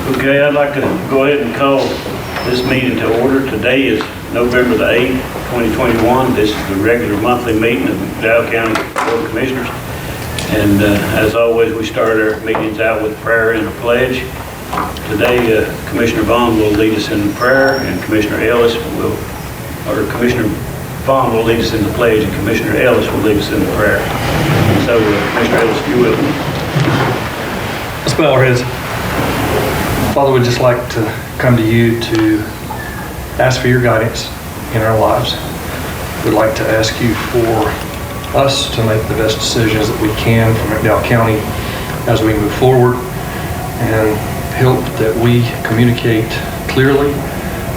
Okay, I'd like to go ahead and call this meeting to order. Today is November the 8th, 2021. This is the regular monthly meeting of the McDowell County Board of Commissioners. And as always, we start our meetings out with prayer and a pledge. Today, Commissioner Vaughn will lead us in prayer, and Commissioner Vaughn will lead us in the pledge, and Commissioner Ellis will lead us in the prayer. So, Commissioner Ellis, if you will. Let's bow our heads. Father, we'd just like to come to you to ask for your guidance in our lives. We'd like to ask you for us to make the best decisions that we can for McDowell County as we move forward, and help that we communicate clearly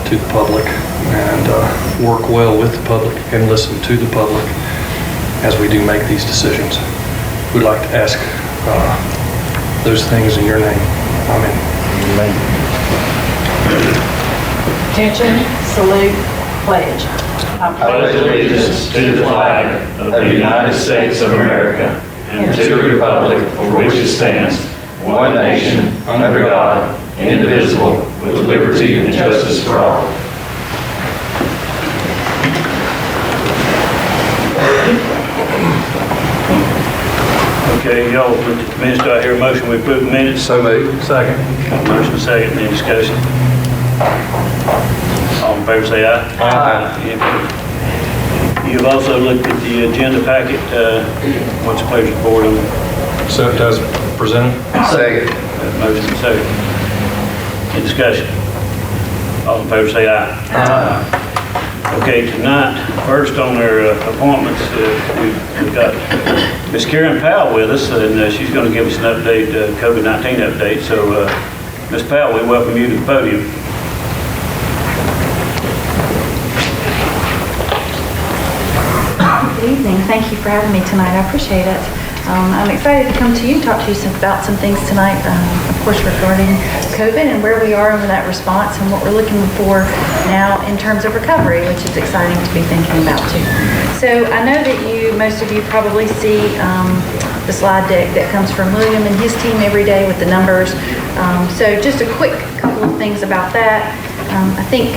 to the public and work well with the public and listen to the public as we do make these decisions. We'd like to ask those things in your name. Amen. Amen. Attention, salute, pledge. I pledge allegiance to the flag of the United States of America and to the republic for which it stands, one nation, under God, indivisible, with liberty and justice for all. Okay, y'all looked at the minutes. Do I hear a motion? We approve the minutes? So moved. Second. Motion second. Any discussion? All in favor say aye. Aye. You've also looked at the agenda packet. What's the pleasure of the board on it? So it does presented. Second. Motion second. Any discussion? All in favor say aye. Aye. Okay, tonight, first on our appointments, we've got Ms. Karen Powell with us, and she's going to give us an update, COVID-19 update. So, Ms. Powell, we welcome you to the podium. Good evening. Thank you for having me tonight. I appreciate it. I'm excited to come to you and talk to you about some things tonight, of course, regarding COVID and where we are in that response and what we're looking for now in terms of recovery, which is exciting to be thinking about too. So I know that most of you probably see the slide deck that comes from William and his team every day with the numbers. So just a quick couple of things about that. I think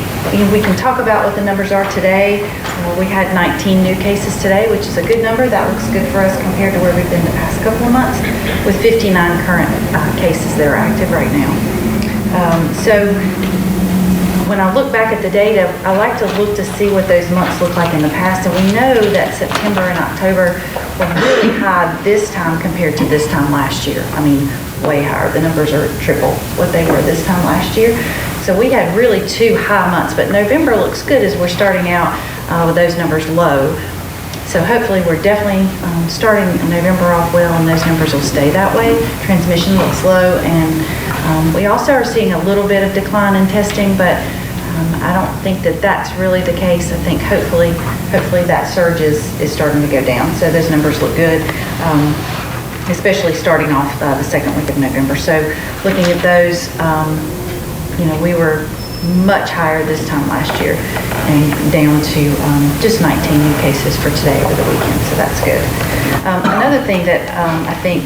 we can talk about what the numbers are today. We had 19 new cases today, which is a good number. That looks good for us compared to where we've been the past couple of months, with 59 current cases that are active right now. So when I look back at the data, I like to look to see what those months look like in the past. And we know that September and October were really high this time compared to this time last year. I mean, way higher. The numbers are triple what they were this time last year. So we had really two high months, but November looks good as we're starting out with those numbers low. So hopefully we're definitely starting November off well, and those numbers will stay that way. Transmission looks low, and we also are seeing a little bit of decline in testing, but I don't think that that's really the case. I think hopefully that surge is starting to go down. So those numbers look good, especially starting off the second week of November. So looking at those, we were much higher this time last year, and down to just 19 new cases for today over the weekend, so that's good. Another thing that I think,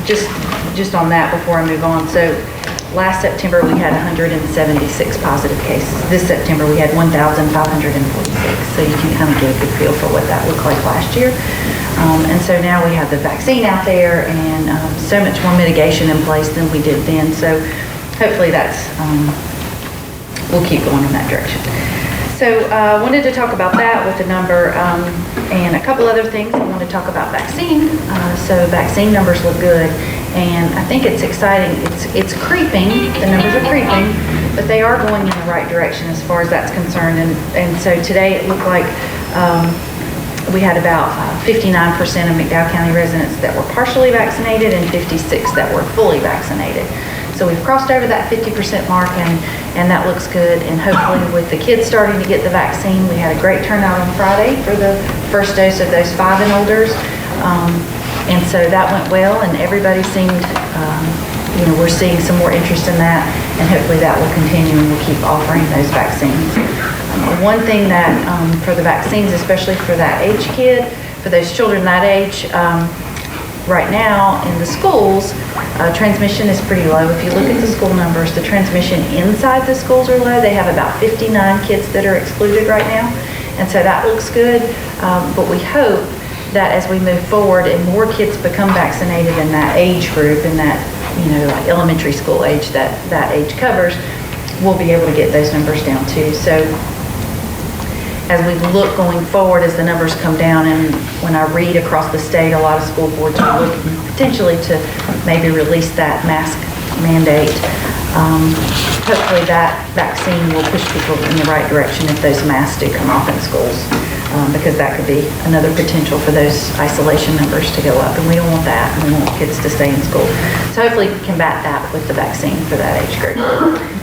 just on that before I move on, so last September we had 176 positive cases. This September we had 1,546, so you can kind of get a good feel for what that looked like last year. And so now we have the vaccine out there, and so much more mitigation in place than we did then. So hopefully that's, we'll keep going in that direction. So I wanted to talk about that with the number, and a couple other things. I want to talk about vaccine. So vaccine numbers look good, and I think it's exciting. It's creeping, the numbers are creeping, but they are going in the right direction as far as that's concerned. And so today it looked like we had about 59% of McDowell County residents that were partially vaccinated and 56 that were fully vaccinated. So we've crossed over that 50% mark, and that looks good. And hopefully with the kids starting to get the vaccine, we had a great turnout on Friday for the first dose of those 5 and olders. And so that went well, and everybody seemed, we're seeing some more interest in that, and hopefully that will continue, and we'll keep offering those vaccines. One thing that for the vaccines, especially for that age kid, for those children that age, right now in the schools, transmission is pretty low. If you look at the school numbers, the transmission inside the schools are low. They have about 59 kids that are excluded right now. And so that looks good. But we hope that as we move forward and more kids become vaccinated in that age group, in that, like elementary school age that age covers, we'll be able to get those numbers down too. So as we look going forward, as the numbers come down, and when I read across the state, a lot of school boards are looking potentially to maybe release that mask mandate. Hopefully that vaccine will push people in the right direction if those masks do come off in schools, because that could be another potential for those isolation numbers to go up, and we don't want that, and we want kids to stay in school. So hopefully combat that with the vaccine for that age group.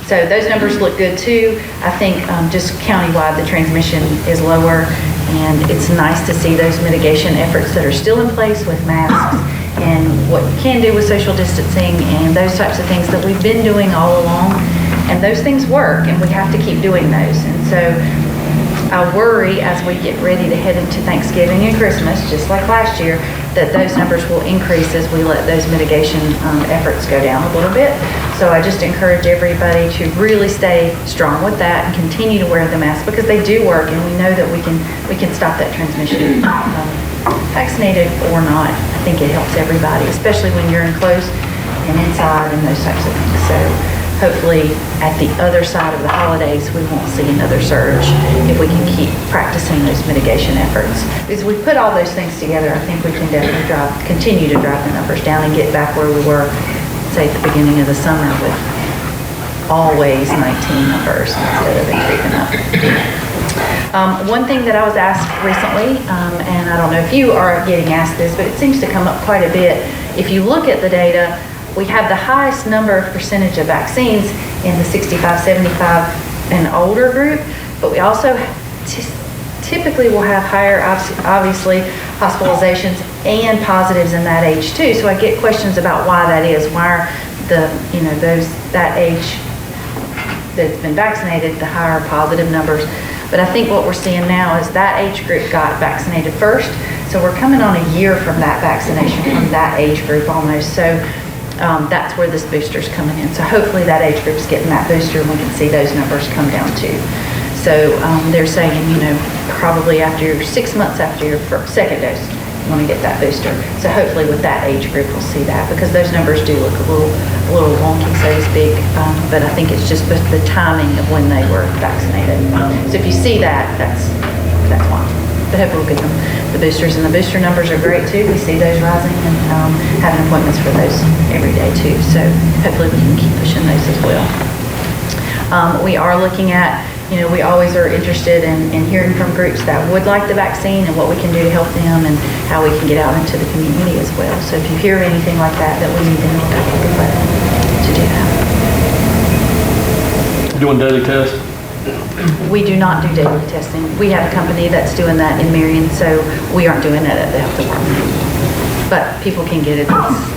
So those numbers look good too. I think just countywide, the transmission is lower, and it's nice to see those mitigation efforts that are still in place with masks and what you can do with social distancing and those types of things that we've been doing all along. And those things work, and we have to keep doing those. And so I worry as we get ready to head into Thanksgiving and Christmas, just like last year, that those numbers will increase as we let those mitigation efforts go down a little bit. So I just encourage everybody to really stay strong with that and continue to wear the mask, because they do work, and we know that we can stop that transmission. Vaccinated or not, I think it helps everybody, especially when you're enclosed and inside and those types of things. So hopefully at the other side of the holidays, we won't see another surge if we can keep practicing those mitigation efforts. Because we put all those things together, I think we can definitely continue to drive the numbers down and get back where we were, say, at the beginning of the summer with always 19 numbers instead of it creeping up. One thing that I was asked recently, and I don't know if you are getting asked this, but it seems to come up quite a bit. If you look at the data, we have the highest number of percentage of vaccines in the 65, 75 and older group, but we also typically will have higher, obviously, hospitalizations and positives in that age too. So I get questions about why that is. Why are that age that's been vaccinated, the higher positive numbers? But I think what we're seeing now is that age group got vaccinated first. So we're coming on a year from that vaccination from that age group almost. So that's where this booster's coming in. So hopefully that age group's getting that booster, and we can see those numbers come down too. So they're saying, probably after 6 months after your second dose, you want to get that booster. So hopefully with that age group, we'll see that, because those numbers do look a little wonky, so to speak. But I think it's just the timing of when they were vaccinated. So if you see that, that's why. But hopefully we'll get them the boosters, and the booster numbers are great too. We see those rising, and having appointments for those every day too. So hopefully we can keep pushing those as well. We are looking at, we always are interested in hearing from groups that would like the vaccine and what we can do to help them and how we can get out into the community as well. So if you hear of anything like that we need to help, that would be glad to do that. Doing daily tests? We do not do daily testing. We have a company that's doing that in Marion, so we aren't doing that at the health department. But people can get it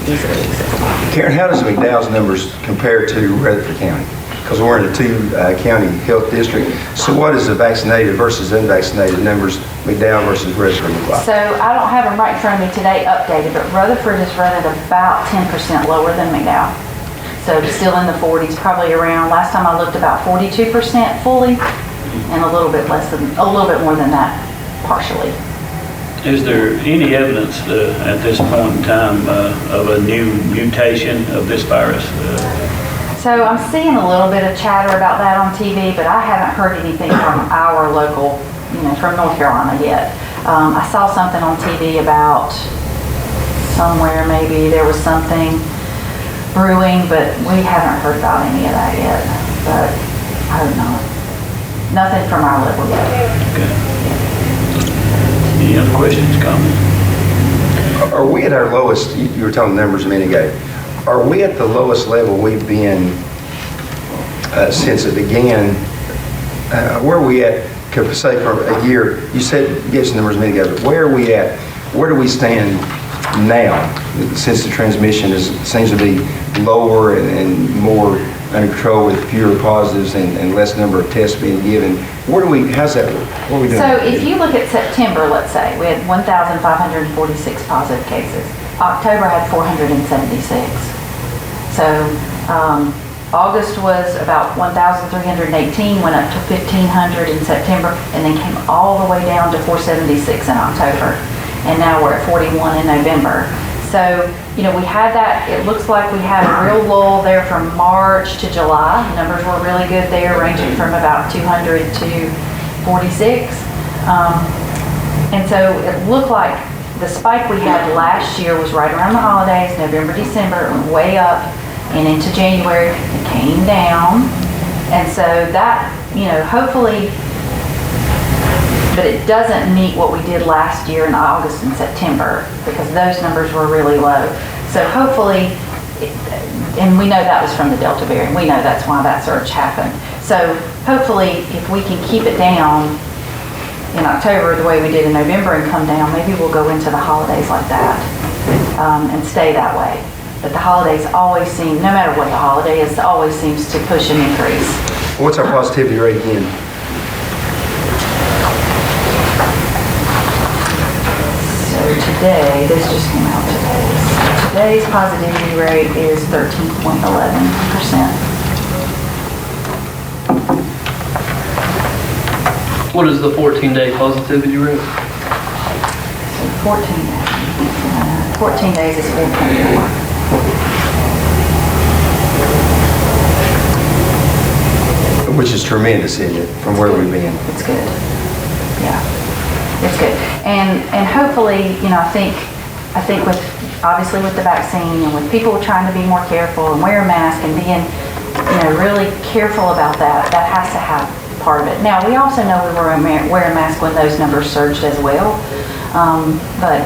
easily accessible. Karen, how does McDowell's numbers compare to Rutherford County? Because we're in a two-county health district. So what is the vaccinated versus unvaccinated numbers, McDowell versus Rutherford look like? So I don't have them right in front of me today updated, but Rutherford is running about 10% lower than McDowell. So still in the 40s, probably around, last time I looked, about 42% fully, and a little bit more than that partially. Is there any evidence at this point in time of a new mutation of this virus? So I'm seeing a little bit of chatter about that on TV, but I haven't heard anything from our local, from North Carolina yet. I saw something on TV about somewhere maybe there was something brewing, but we haven't heard about any of that yet. But I don't know. Nothing from our level yet. Okay. Any other questions, comments? Are we at our lowest, you were telling numbers a minute ago, are we at the lowest level we've been since it began? Where are we at, say for a year, you said, you gave some numbers a minute ago, but where are we at, where do we stand now, since the transmission seems to be lower and more under control with fewer positives and less number of tests being given? How's that work? What are we doing? So if you look at September, let's say, we had 1,546 positive cases. October had 476. So August was about 1,318, went up to 1,500 in September, and then came all the way down to 476 in October. And now we're at 41 in November. So, we had that, it looks like we had a real lull there from March to July. Numbers were really good there, ranging from about 200 to 46. And so it looked like the spike we had last year was right around the holidays, November, December, it went way up and into January, it came down. And so that, hopefully, but it doesn't meet what we did last year in August and September because those numbers were really low. So hopefully, and we know that was from the Delta variant, we know that's why that surge happened. So hopefully, if we can keep it down in October the way we did in November and come down, maybe we'll go into the holidays like that and stay that way. But the holidays always seem, no matter what the holiday is, it always seems to push an increase. What's our positivity rate again? So today, this just came out today. So today's positivity rate is 13.11%. What is the 14-day positivity rate? 14 days is 4.4. Which is tremendous, isn't it, from where we've been? It's good. Yeah, it's good. And hopefully, I think with, obviously with the vaccine and with people trying to be more careful and wear a mask and being, really careful about that has to have part of it. Now, we also know we were wearing a mask when those numbers surged as well. But,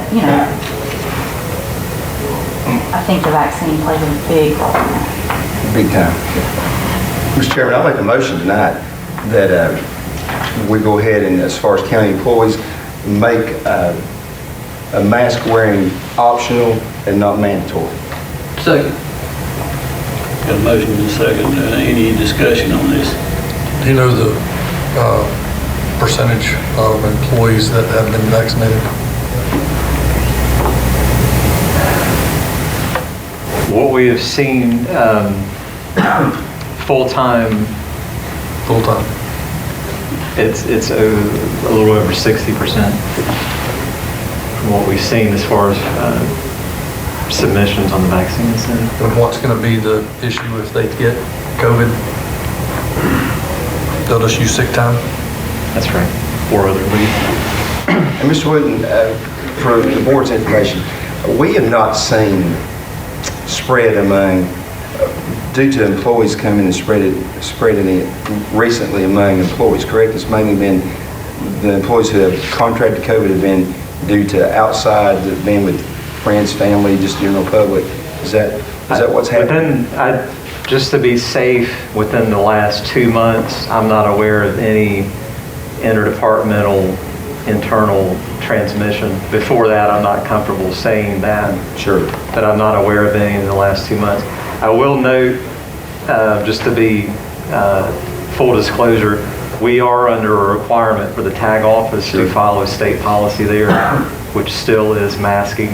I think the vaccine played a big role in that. Big time. Mr. Chairman, I'll make a motion tonight that we go ahead and, as far as county employees, make a mask wearing optional and not mandatory. Second. Got a motion and a second. Any discussion on this? Do you know the percentage of employees that have been vaccinated? What we have seen, full-time, it's a little over 60% from what we've seen as far as submissions on the vaccine center. And what's going to be the issue if they get COVID? They'll just use sick time? That's right, or other leave. And Mr. Wooten, for the board's information, we have not seen spread among, due to employees coming and spreading it recently among employees, correct? It's mainly been the employees who have contracted COVID have been due to outside, being with friends, family, just general public. Is that what's happening? Just to be safe, within the last 2 months, I'm not aware of any interdepartmental internal transmission. Before that, I'm not comfortable saying that. Sure. But I'm not aware of any in the last 2 months. I will note, just to be full disclosure, we are under a requirement for the tag office to follow state policy there, which still is masking,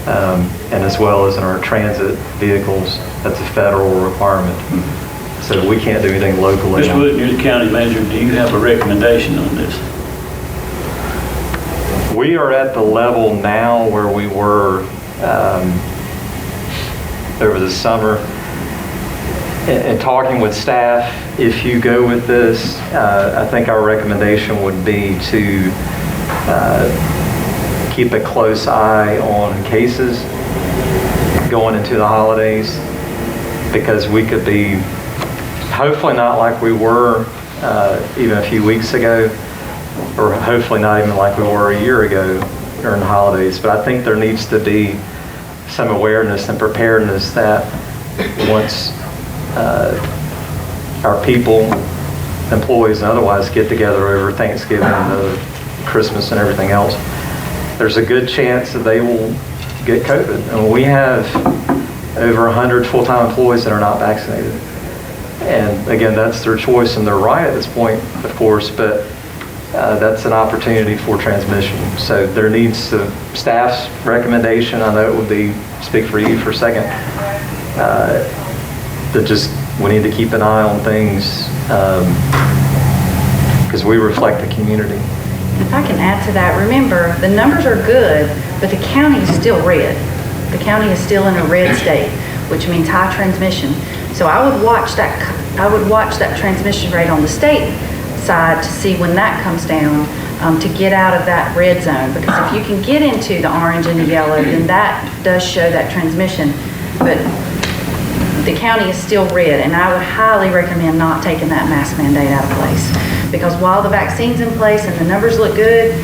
and as well as in our transit vehicles, that's a federal requirement. So we can't do anything locally. Mr. Wooten, you're the county manager. Do you have a recommendation on this? We are at the level now where we were over the summer. And talking with staff, if you go with this, I think our recommendation would be to keep a close eye on cases going into the holidays, because we could be hopefully not like we were even a few weeks ago, or hopefully not even like we were a year ago during the holidays. But I think there needs to be some awareness and preparedness that once our people, employees and otherwise, get together over Thanksgiving and Christmas and everything else, there's a good chance that they will get COVID. And we have over 100 full-time employees that are not vaccinated. And again, that's their choice and their right at this point, of course, but that's an opportunity for transmission. So there needs to, staff's recommendation, I know it would be, speak for you for a second, that just, we need to keep an eye on things because we reflect the community. If I can add to that, remember, the numbers are good, but the county is still red. The county is still in a red state, which means high transmission. So I would watch that transmission rate on the state side to see when that comes down, to get out of that red zone. Because if you can get into the orange and the yellow, then that does show that transmission. But the county is still red, and I would highly recommend not taking that mask mandate out of place. Because while the vaccine's in place and the numbers look good,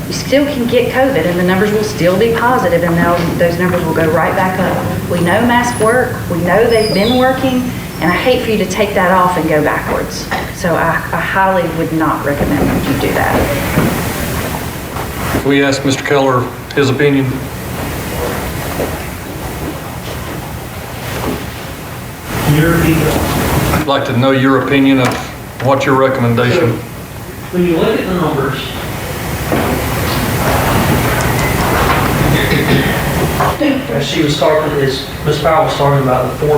you still can get COVID and the numbers will still be positive, and those numbers will go right back up. We know masks work, we know they've been working, and I hate for you to take that off and go backwards. So I highly would not recommend that you do that. We asked Mr. Kehler his opinion. I'd like to know your opinion of what's your recommendation. When you look at the numbers, as she was talking, as Ms. Powell was talking about the 4%,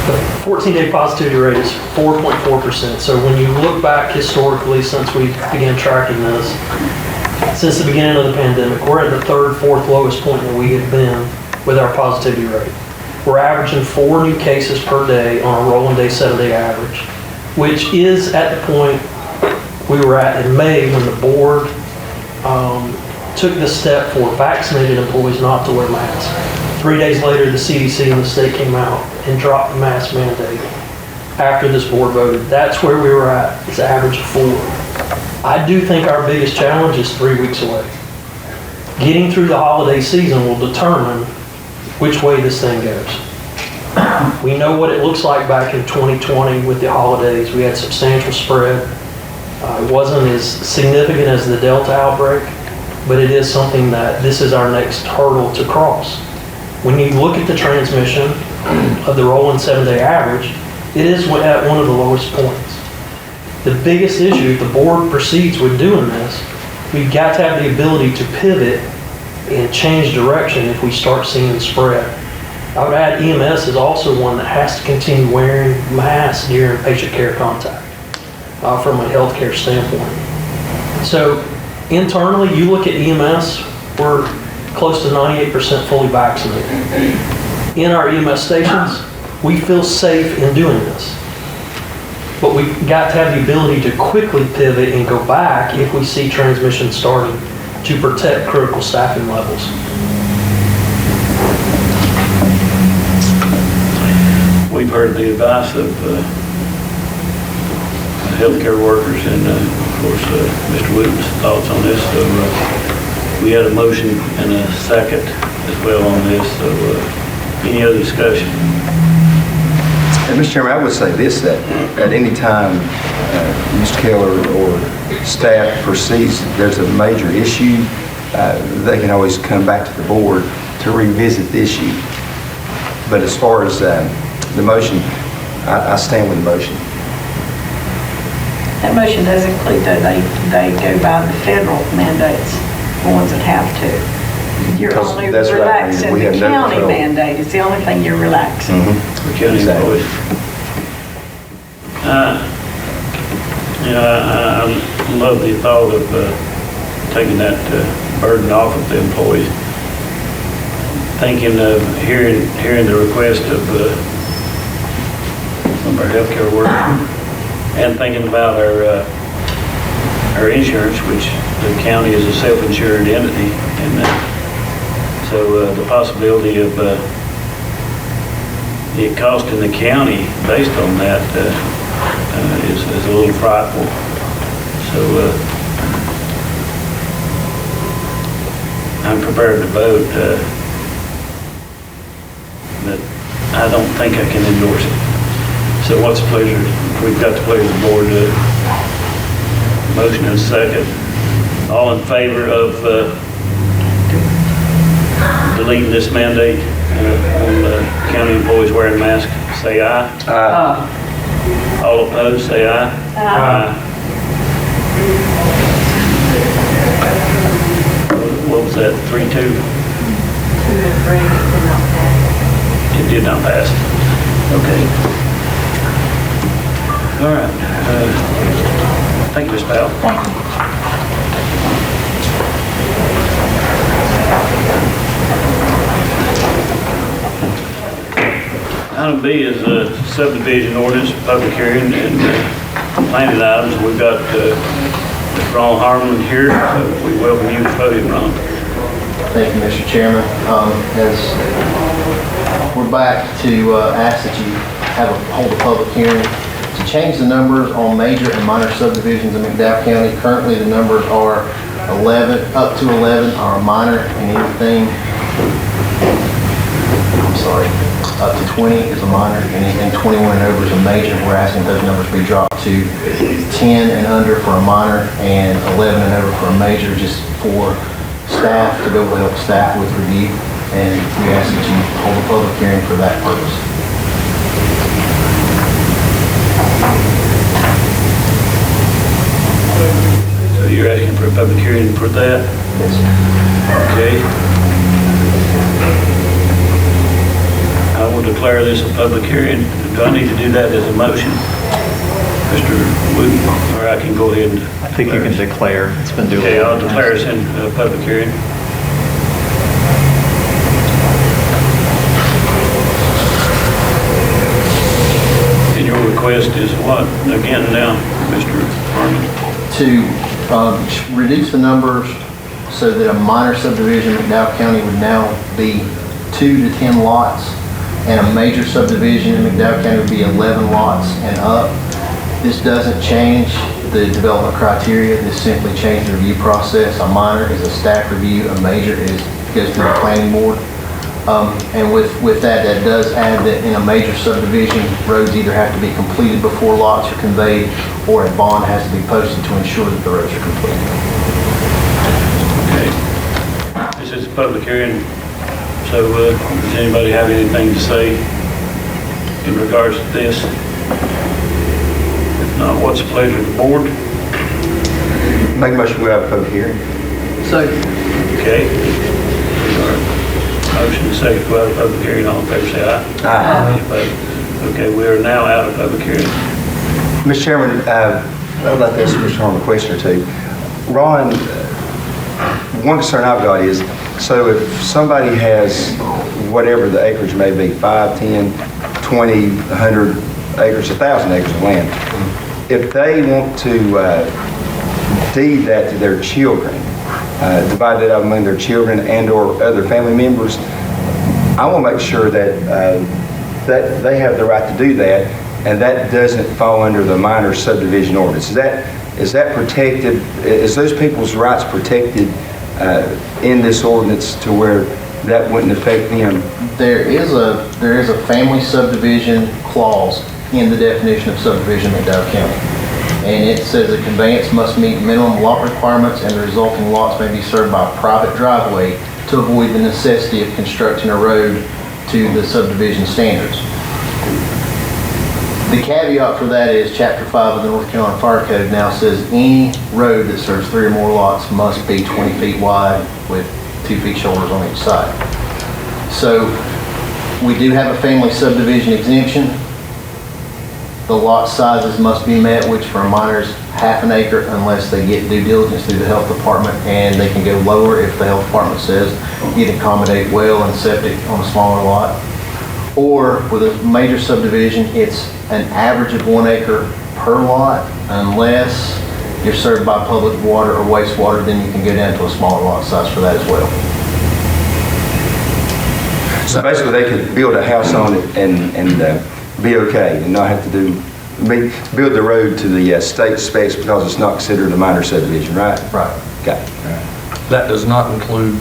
the 14-day positivity rate is 4.4%. So when you look back historically, since we began tracking this, since the beginning of the pandemic, we're at the third, fourth lowest point that we have been with our positivity rate. We're averaging 4 new cases per day on a rolling day, 7-day average, which is at the point we were at in May when the board took the step for vaccinated employees not to wear masks. 3 days later, the CDC and the state came out and dropped the mask mandate after this board voted. That's where we were at. It's an average of 4. I do think our biggest challenge is 3 weeks away. Getting through the holiday season will determine which way this thing goes. We know what it looks like back in 2020 with the holidays. We had substantial spread. It wasn't as significant as the Delta outbreak, but it is something that this is our next hurdle to cross. When you look at the transmission of the rolling 7-day average, it is at one of the lowest points. The biggest issue, if the board proceeds with doing this, we've got to have the ability to pivot and change direction if we start seeing spread. I would add EMS is also one that has to continue wearing masks during patient care contact from a healthcare standpoint. So internally, you look at EMS, we're close to 98% fully vaccinated. In our EMS stations, we feel safe in doing this. But we've got to have the ability to quickly pivot and go back if we see transmission starting to protect critical staffing levels. We've heard the advice of healthcare workers and, of course, Mr. Wooten's thoughts on this. So we had a motion and a second as well on this. So any other discussion? And Mr. Chairman, I would say this, that at any time Mr. Kehler or staff perceives there's a major issue, they can always come back to the board to revisit the issue. But as far as the motion, I stand with the motion. That motion does include, though, they go by the federal mandates, the ones that have to. You're Because only that's right, relaxing we the have no county control. mandate. It's the only thing you're relaxing. For county employees. I love the thought of taking that burden off of the employees. Thinking of hearing the request of our healthcare workers, and thinking about our insurance, which the county is a self-insured entity, and so the possibility of it costing the county based on that is a little frightful. So I'm prepared to vote, but I don't think I can endorse it. So what's the pleasure? We've got the pleasure of the board to motion and second. All in favor of deleting this mandate on county employees wearing masks, say aye. Aye. All opposed, say aye. Aye. What was that, 3-2? 2 to 3 did not pass. It did not pass. Okay. All right. Thank you, Ms. Powell. Thank you. Item B is a subdivision ordinance, public hearing, and planning items. We've got Ronald Harmon here, so we welcome you to the podium, Ron. Thank you, Mr. Chairman. As we're back to ask that you hold a public hearing to change the numbers on major and minor subdivisions in McDowell County. Currently, the numbers are 11, up to 11 are minor, and anything, up to 20 is a minor, and anything 21 and over is a major. We're asking those numbers be dropped to 10 and under for a minor and 11 and over for a major, just for staff to be able to help staff with review. And we ask that you hold a public hearing for that purpose. So you're asking for a public hearing for that? Yes, sir. Okay. I will declare this a public hearing. Do I need to do that as a motion? Mr. Wooten, or I can go ahead and... I think you can declare. It's been duly. Okay, I'll declare this in a public hearing. And your request is what, again now, Mr. Harmon? To reduce the numbers so that a minor subdivision in McDowell County would now be 2 to 10 lots, and a major subdivision in McDowell County would be 11 lots and up. This doesn't change the development criteria. This simply changes the review process. A minor is a staff review. A major goes through the planning board. And with that does add that in a major subdivision, roads either have to be completed before lots are conveyed, or a bond has to be posted to ensure that the roads are completed. Okay. This is a public hearing, so does anybody have anything to say in regards to this? If not, what's the pleasure of the board? Make a motion, we have a public hearing. Second. Okay. Motion and second to go out of public hearing. All in favor, say aye. Aye. Any opposed? Okay, we are now out of public hearing. Mr. Chairman, I would like to ask Mr. Harmon a question or two. Ron, one concern I've got is, so if somebody has whatever the acreage may be, 5, 10, 20, 100 acres, 1,000 acres of land, if they want to deed that to their children, divide it up among their children and or other family members, I want to make sure that that they have the right to do that, and that doesn't fall under the minor subdivision ordinance. Is that protected? Is those people's rights protected in this ordinance to where that wouldn't affect them? There is a family subdivision clause in the definition of subdivision in McDowell County. And it says the conveyance must meet minimum lot requirements, and the resulting lots may be served by a private driveway to avoid the necessity of constructing a road to the subdivision standards. The caveat for that is Chapter 5 of the North Carolina Fire Code now says any road that serves 3 or more lots must be 20 feet wide with 2 feet shoulders on each side. So we do have a family subdivision exemption. The lot sizes must be met, which for a minor is half an acre unless they get due diligence through the health department, and they can go lower if the health department says you can accommodate well and septic on a smaller lot. Or with a major subdivision, it's an average of 1 acre per lot, unless you're served by public water or wastewater, then you can go down to a smaller lot size for that as well. So basically, they could build a house on it and be okay, and not have to build the road to the state specs because it's not considered a minor subdivision, right? Right. Okay. That does not include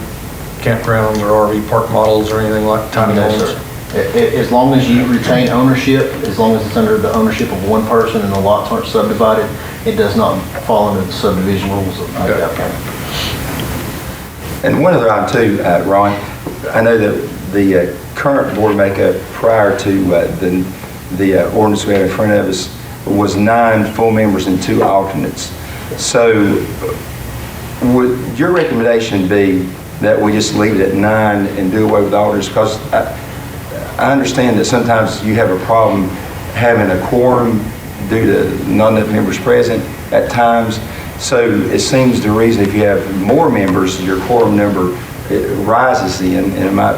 campgrounds or RV park models or anything like tiny No, homes? sir. As long as you retain ownership, as long as it's under the ownership of one person and the lots aren't subdivided, it does not fall under the subdivision rules of McDowell County. And one other item too, Ron, I know that the current board makeup prior to the the ordinance we have in front of us was 9 full members and 2 alternates. So would your recommendation be that we just leave it at 9 and do away with alternates? Because I understand that sometimes you have a problem having a quorum due to not enough members present at times. So it seems the reason if you have more members, your quorum number rises then, and it might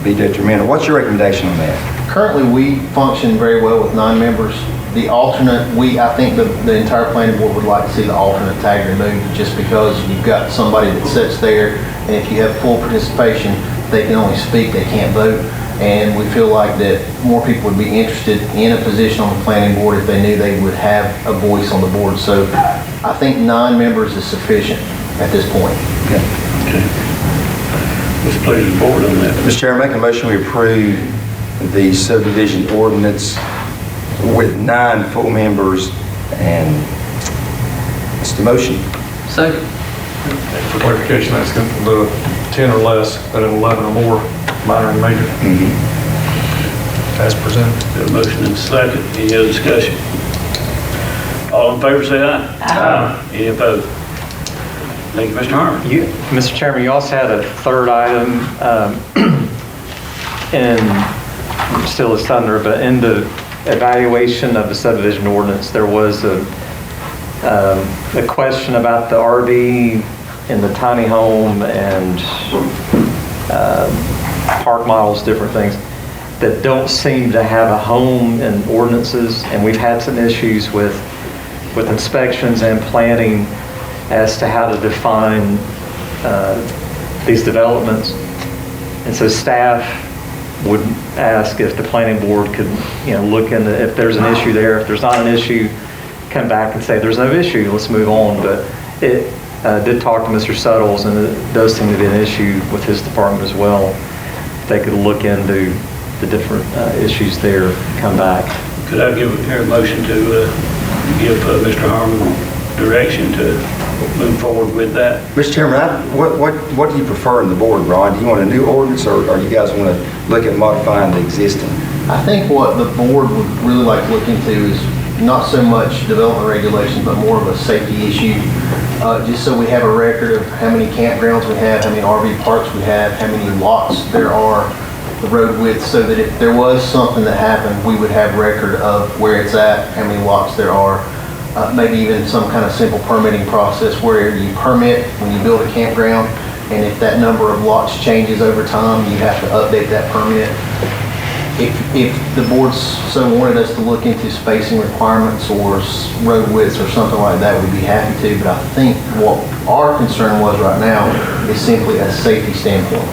be detrimental. What's your recommendation on that? Currently, we function very well with 9 members. The alternate, I think the entire planning board would like to see the alternate tag removed, just because you've got somebody that sits there, and if you have full participation, they can only speak, they can't vote. And we feel like that more people would be interested in a position on the planning board if they knew they would have a voice on the board. So I think 9 members is sufficient at this point. Okay. What's the pleasure of the board on that? Mr. Chairman, make a motion we approve the subdivision ordinance with 9 full members, and it's the motion. Second. For clarification, that's going to do 10 or less, but 11 or more, minor and major, as presented. Got a motion and a second. Any other discussion? All in favor, say aye. Aye. Any opposed? Thank you, Mr. Harmon. Mr. Chairman, you also had a third item, and still it's under, but in the evaluation of the subdivision ordinance, there was a question about the RV and the tiny home and park models, different things that don't seem to have a home in ordinances, and we've had some issues with inspections and planning as to how to define these developments. And so staff would ask if the planning board could, look into if there's an issue there. If there's not an issue, come back and say there's no issue, let's move on. But it did talk to Mr. Suttles, and it does seem to be an issue with his department as well. They could look into the different issues there, come back. Could I give a motion to give Mr. Harmon direction to move forward with that? Mr. Chairman, what do you prefer in the board, Ron? Do you want a new ordinance, or you guys want to look at modifying the existing? I think what the board would really like to look into is not so much development regulations, but more of a safety issue. Just so we have a record of how many campgrounds we have, how many RV parks we have, how many lots there are, the road width, so that if there was something that happened, we would have record of where it's at, how many lots there are. Maybe even some kind of simple permitting process where you permit when you build a campground, and if that number of lots changes over time, you have to update that permit. If the board so wanted us to look into spacing requirements or road widths or something like that, we'd be happy to, but I think what our concern was right now is simply a safety standpoint.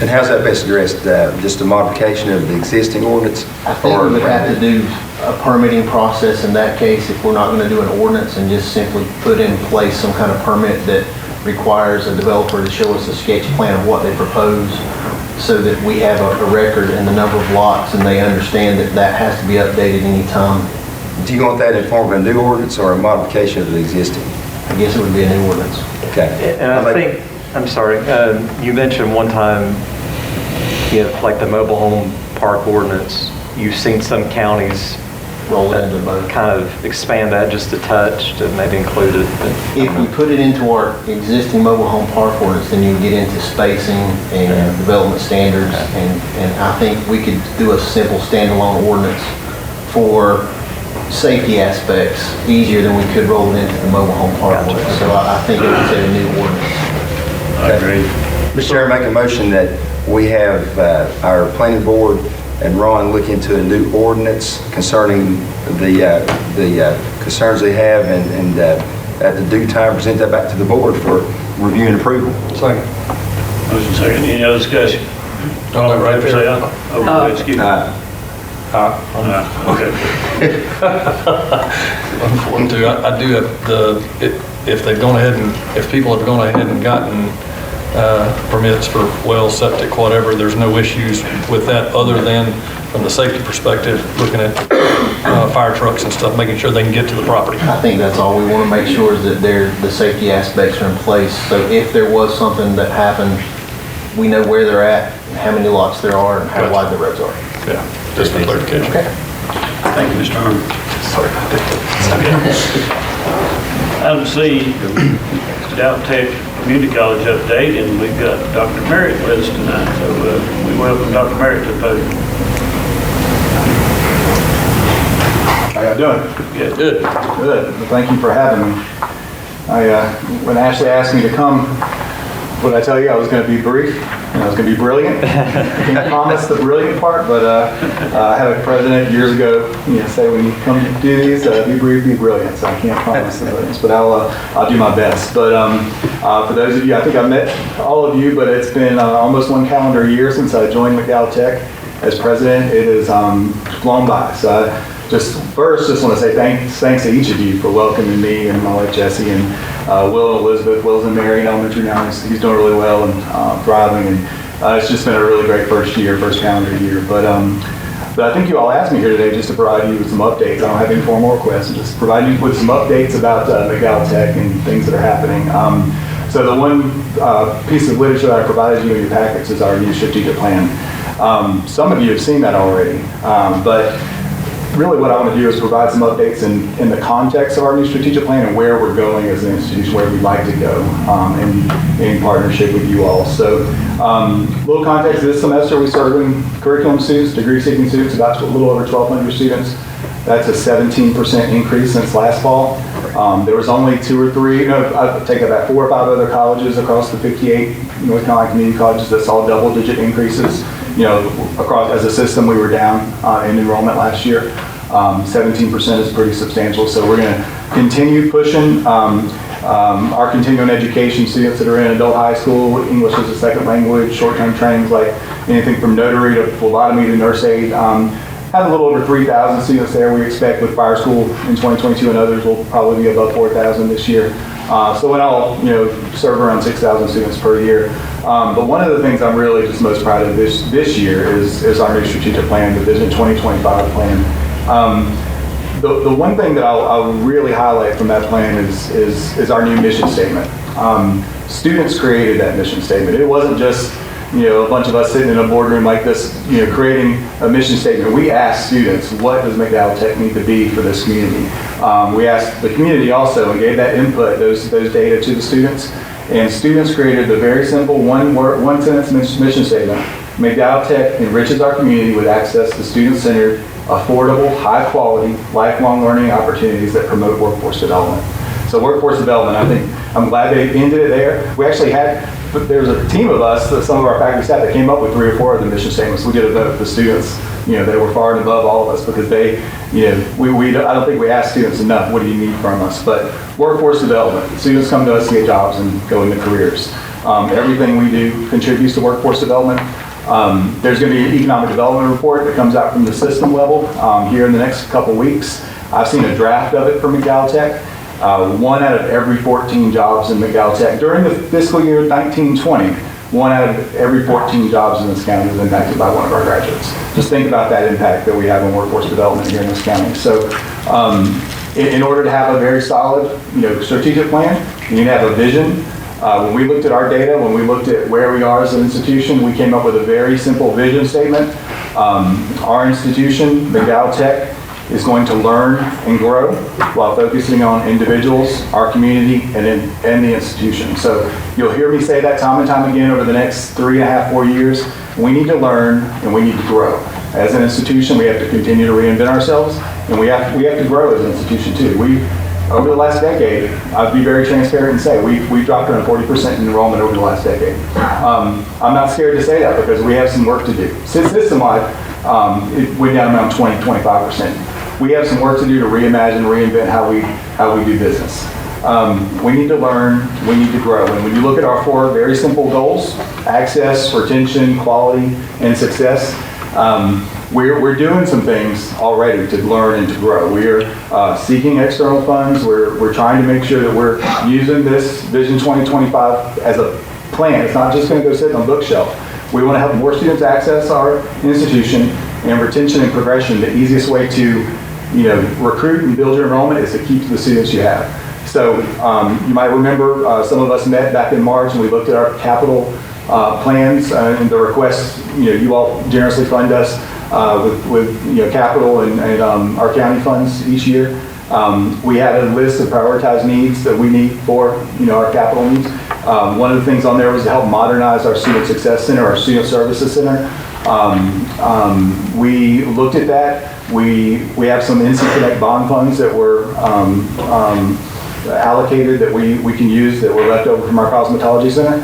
And how's that best addressed? Just a modification of the existing ordinance? I think we would have to do a permitting process in that case if we're not going to do an ordinance, and just simply put in place some kind of permit that requires a developer to show us a sketch plan of what they propose, so that we have a record and the number of lots, and they understand that that has to be updated anytime. Do you want that in form of a new ordinance or a modification of the existing? I guess it would be a new ordinance. Okay. And I think, I'm sorry, you mentioned one time, like the mobile home park ordinance, you've seen some counties Roll into both. kind of expand that just a touch to maybe include it. If we put it into our existing mobile home park ordinance, then you get into spacing and development standards, and I think we could do a simple standalone ordinance for safety aspects easier than we could roll it into the mobile home park ordinance. So I think it would take a new ordinance. I agree. Mr. Chairman, make a motion that we have our planning board and Ron look into a new ordinance concerning the concerns they have, and at the due time present that back to the board for review and approval. Second. Motion second. Any other discussion? All in favor, say aye. Oh, excuse me. Okay. One, two, I do have if they've gone ahead and, if people have gone ahead and gotten permits for wells, septic, whatever, there's no issues with that other than from the safety perspective, looking at fire trucks and stuff, making sure they can get to the property. I think that's all we want to make sure is that the safety aspects are in place. So if there was something that happened, we know where they're at, how many lots there are, and how wide the roads are. Yeah, just for clarification. Okay. Thank you, Mr. Harmon. Sorry about that. Item C, McDowell Tech Community College update, and we've got Dr. Merritt with us tonight, so we welcome Dr. Merritt to the podium. How y'all doing? Good. Good. Well, thank you for having me. When Ashley asked me to come, what I tell you, I was going to be brief and I was going to be brilliant. I can't promise the brilliant part, but I had a president years ago, say when you come to do these, be brief, be brilliant. So I can't promise the brilliance, but I'll do my best. But for those of you, I think I've met all of you, but it's been almost 1 calendar year since I joined McDowell Tech as president. It has flown by. So just want to say thanks to each of you for welcoming me and my wife Jessie and Will and Elizabeth. Will's in Merritt Elementary now. He's doing really well and thriving. And it's just been a really great first calendar year. But I think you all asked me here today just to provide you with some updates. I don't have any formal requests. Just provide you with some updates about McDowell Tech and things that are happening. So the one piece of literature that I provided you in your packets is our new strategic plan. Some of you have seen that already, but really what I want to do is provide some updates in the context of our new strategic plan and where we're going as an institution, where we'd like to go in partnership with you all. So little context, this semester we started doing curriculum students, degree-seeking students, about a little over 1,200 students. That's a 17% increase since last fall. There was only 4 or 5 other colleges across the 58 North Carolina community colleges that saw double-digit increases. Across as a system, we were down in enrollment last year. 17% is pretty substantial. So we're going to continue pushing our continuing education students that are in adult high school, English as a second language, short-term trainings like anything from notary to phlebotomy to nurse aid. Have a little over 3,000 students there. We expect with fire school in 2022 and others will probably be above 4,000 this year. So in all, serve around 6,000 students per year. But one of the things I'm really just most proud of this year is our new strategic plan, the Vision 2025 plan. The one thing that I'll really highlight from that plan is our new mission statement. Students created that mission statement. It wasn't just a bunch of us sitting in a boardroom like this, creating a mission statement. We asked students, what does McDowell Tech need to be for this community? We asked the community also and gave that input, those data to the students. And students created the very simple one-sentence mission statement. McDowell Tech enriches our community with access to student-centered, affordable, high-quality, lifelong learning opportunities that promote workforce development. So workforce development, I'm glad they ended it there. We actually there was a team of us, some of our faculty staff, that came up with 3 or 4 of the mission statements. We did a vote with the students. They were far and above all of us because I don't think we asked students enough, what do you need from us? But workforce development. Students come to us to get jobs and go into careers. Everything we do contributes to workforce development. There's going to be an economic development report that comes out from the system level here in the next couple weeks. I've seen a draft of it from McDowell Tech. 1 out of every 14 jobs in McDowell Tech during the fiscal year 1920, 1 out of every 14 jobs in this county was impacted by one of our graduates. Just think about that impact that we have on workforce development here in this county. So in order to have a very solid strategic plan, you need to have a vision. When we looked at our data, when we looked at where we are as an institution, we came up with a very simple vision statement. Our institution, McDowell Tech, is going to learn and grow while focusing on individuals, our community, and the institution. So you'll hear me say that time and time again over the next 3.5, 4 years. We need to learn and we need to grow. As an institution, we have to continue to reinvent ourselves, and we have to grow as an institution too. Over the last decade, I'd be very transparent and say we've dropped around 40% in enrollment over the last decade. I'm not scared to say that because we have some work to do. System-wide, it went down around 20-25%. We have some work to do to reimagine, reinvent how we do business. We need to learn, we need to grow. And when you look at our 4 very simple goals, access, retention, quality, and success, we're doing some things already to learn and to grow. We're seeking external funds. We're trying to make sure that we're using this Vision 2025 as a plan. It's not just going to go sit on a bookshelf. We want to help more students access our institution, and retention and progression. The easiest way to recruit and build your enrollment is to keep the students you have. So you might remember some of us met back in March and we looked at our capital plans and the requests. You all generously fund us with capital and our county funds each year. We had a list of prioritized needs that we need for our capital needs. One of the things on there was to help modernize our Student Success Center, our Student Services Center. We looked at that. We have some NC Connect bond funds that were allocated that we can use that were left over from our cosmetology center.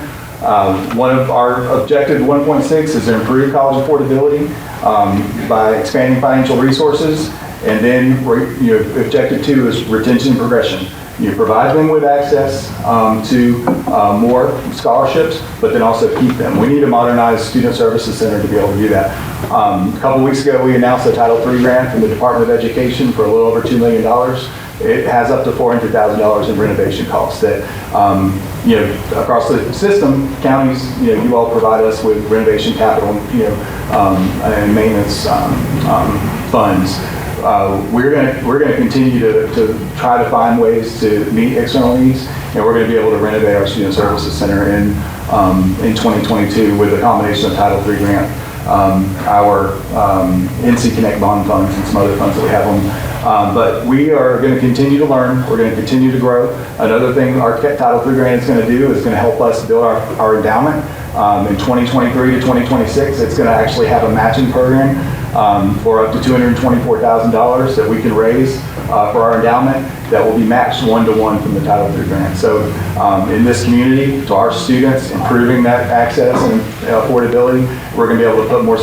One of our objective 1.6 is to improve college affordability by expanding financial resources. And then objective 2 is retention and progression. You provide them with access to more scholarships, but then also keep them. We need a modernized Student Services Center to be able to do that. A couple weeks ago, we announced a Title III grant from the Department of Education for a little over $2 million. It has up to $400,000 in renovation costs that, across the system, counties, you all provide us with renovation capital, and maintenance funds. We're going to continue to try to find ways to meet external needs, and we're going to be able to renovate our Student Services Center in 2022 with a combination of Title III grant, our NC Connect bond funds, and some other funds that we have on. But we are going to continue to learn. We're going to continue to grow. Another thing our Title III grant is going to do is going to help us build our endowment. In 2023 to 2026, it's going to actually have a matching program for up to $224,000 that we can raise for our endowment that will be matched 1-to-1 from the Title III grant. So in this community, to our students, improving that access and affordability, we're going to be able to put more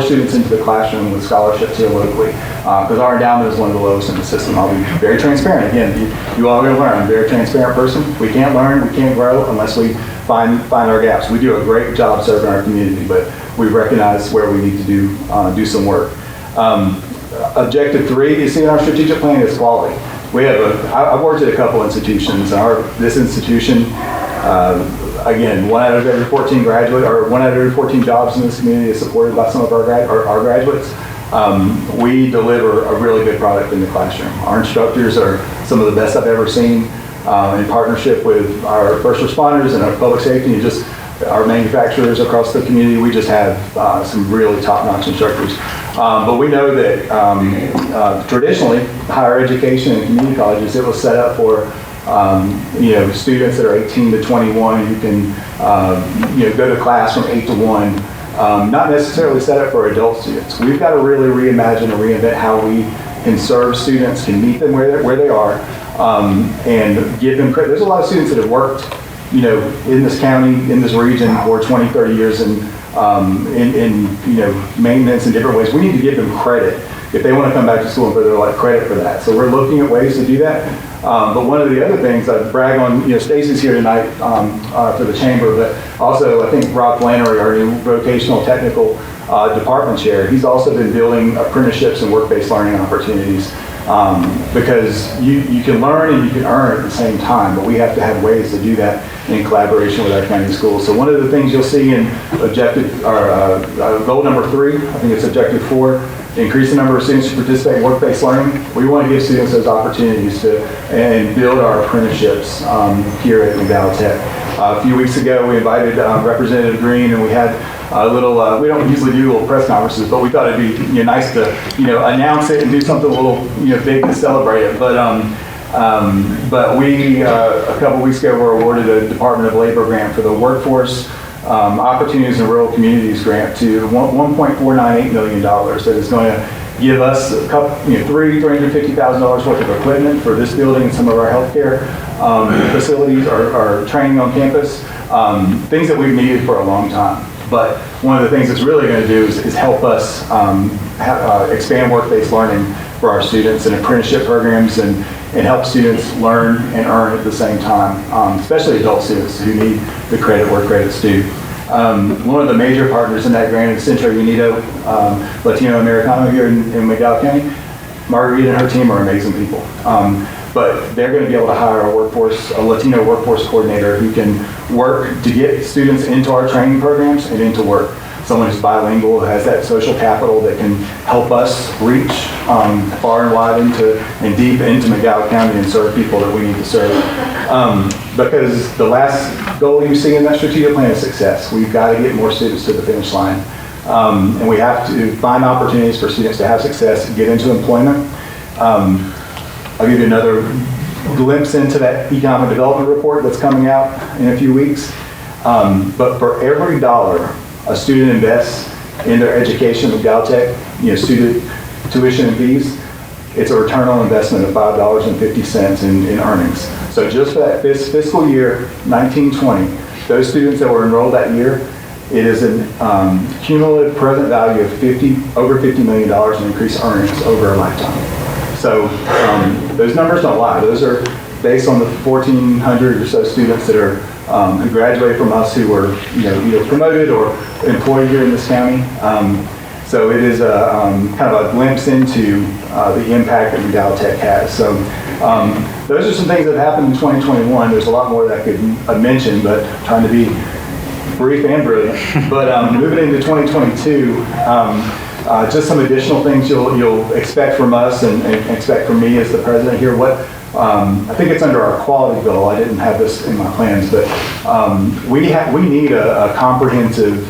students into the classroom with scholarships here locally, because our endowment is one of the lowest in the system. I'll be very transparent. Again, you all are going to learn. I'm a very transparent person. We can't learn, we can't grow unless we find our gaps. We do a great job serving our community, but we recognize where we need to do some work. Objective 3 you see in our strategic plan is quality. We have I've worked at a couple institutions. This institution, again, 1 out of every 14 graduate, or 1 out of every 14 jobs in this community is supported by some of our graduates. We deliver a really good product in the classroom. Our instructors are some of the best I've ever seen, in partnership with our first responders and our public safety and just our manufacturers across the community. We just have some really top-notch instructors. But we know that traditionally, higher education and community colleges, it was set up for students that are 18 to 21 who can go to class from 8 to 1. Not necessarily set up for adult students. We've got to really reimagine and reinvent how we can serve students, can meet them where they are, and give them credit. There's a lot of students that have worked in this county, in this region for 20, 30 years in maintenance in different ways. We need to give them credit if they want to come back to school and put their credit for that. So we're looking at ways to do that. But one of the other things I brag on, Stacy's here tonight for the chamber, but also I think Rob Flannery, our new vocational technical department chair, he's also been building apprenticeships and work-based learning opportunities. Because you can learn and you can earn at the same time, but we have to have ways to do that in collaboration with our county schools. So one of the things you'll see in goal number 3, I think it's objective 4, increase the number of students who participate in work-based learning. We want to give students those opportunities and build our apprenticeships here at McDowell Tech. A few weeks ago, we invited Representative Green, and we had a little, we don't usually do little press conferences, but we thought it'd be nice to announce it and do something a little big to celebrate it. But we a couple weeks ago were awarded a Department of Labor grant for the Workforce Opportunities in Rural Communities grant to $1.498 million. That is going to give us a couple, $350,000 worth of equipment for this building and some of our healthcare facilities, our training on campus, things that we've needed for a long time. But one of the things it's really going to do is help us expand work-based learning for our students and apprenticeship programs and help students learn and earn at the same time, especially adult students who need the credit where credit's due. One of the major partners in that grant is Centro Unido Latino Americano here in McDowell County. Margarita and her team are amazing people. But they're going to be able to hire a Latino workforce coordinator who can work to get students into our training programs and into work. someone who's bilingual, who has that social capital that can help us reach far and wide and deep into McDowell County and serve people that we need to serve. Because the last goal you see in that strategic plan is success. We've got to get more students to the finish line. And we have to find opportunities for students to have success and get into employment. I'll give you another glimpse into that economic development report that's coming out in a few weeks. But for every dollar a student invests in their education with McDowell Tech, student tuition and fees, it's a return on investment of $5.50 in earnings. So just for that fiscal year 1920, those students that were enrolled that year, it is a cumulative present value of over $50 million in increased earnings over a lifetime. So those numbers don't lie. Those are based on the 1,400 or so students that are who graduated from us who were either promoted or employed here in this county. So it is a kind of a glimpse into the impact that McDowell Tech has. So those are some things that happened in 2021. There's a lot more that I could mention, but trying to be brief and brilliant. But moving into 2022, just some additional things you'll expect from us and expect from me as the president here. I think it's under our quality goal. I didn't have this in my plans, but we need a comprehensive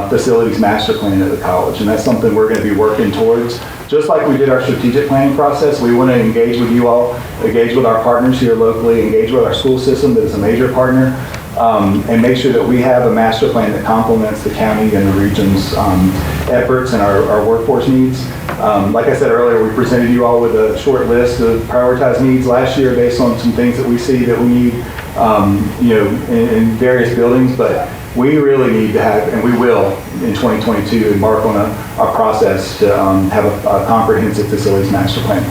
facilities master plan at the college, and that's something we're going to be working towards. Just like we did our strategic planning process, we want to engage with you all, engage with our partners here locally, engage with our school system that is a major partner, and make sure that we have a master plan that complements the county and the region's efforts and our workforce needs. Like I said earlier, we presented you all with a short list of prioritized needs last year based on some things that we see that we need in various buildings, but we really need to have, and we will in 2022, embark on a process to have a comprehensive facilities master plan.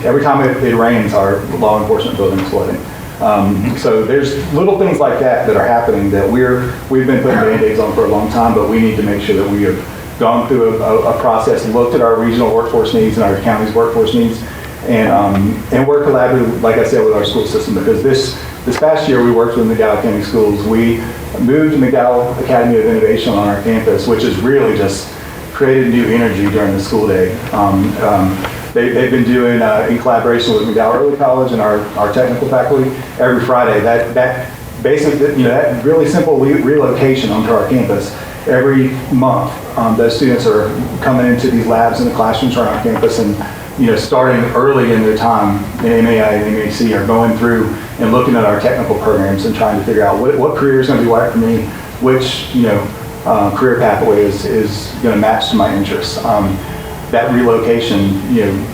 Every time it rains, our law enforcement building is flooding. So there's little things like that are happening that we've been putting Band-Aids on for a long time, but we need to make sure that we have gone through a process, looked at our regional workforce needs and our county's workforce needs, and work collaboratively, like I said, with our school system. Because this past year we worked with McDowell County Schools. We moved McDowell Academy of Innovation on our campus, which has really just created new energy during the school day. They've been doing, in collaboration with McDowell Early College and our technical faculty, every Friday, that basically, that really simple relocation onto our campus. Every month, those students are coming into these labs in the classrooms around our campus and, starting early in their time in MAI and MAC are going through and looking at our technical programs and trying to figure out what career is going to be right for me, which, career pathway is going to match to my interests. That relocation,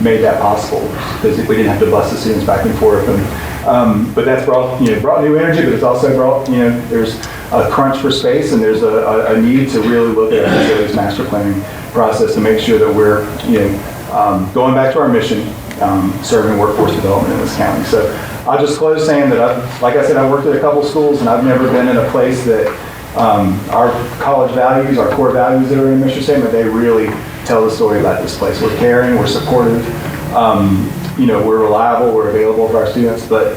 made that possible because we didn't have to bus the students back and forth. But that's brought new energy, but it's also brought, there's a crunch for space and there's a need to really look at our facilities master planning process to make sure that we're, going back to our mission, serving workforce development in this county. So I'll just close saying that, like I said, I worked at a couple schools and I've never been in a place that our college values, our core values that are in the mission statement, they really tell the story about this place. We're caring, we're supportive, we're reliable, we're available for our students, but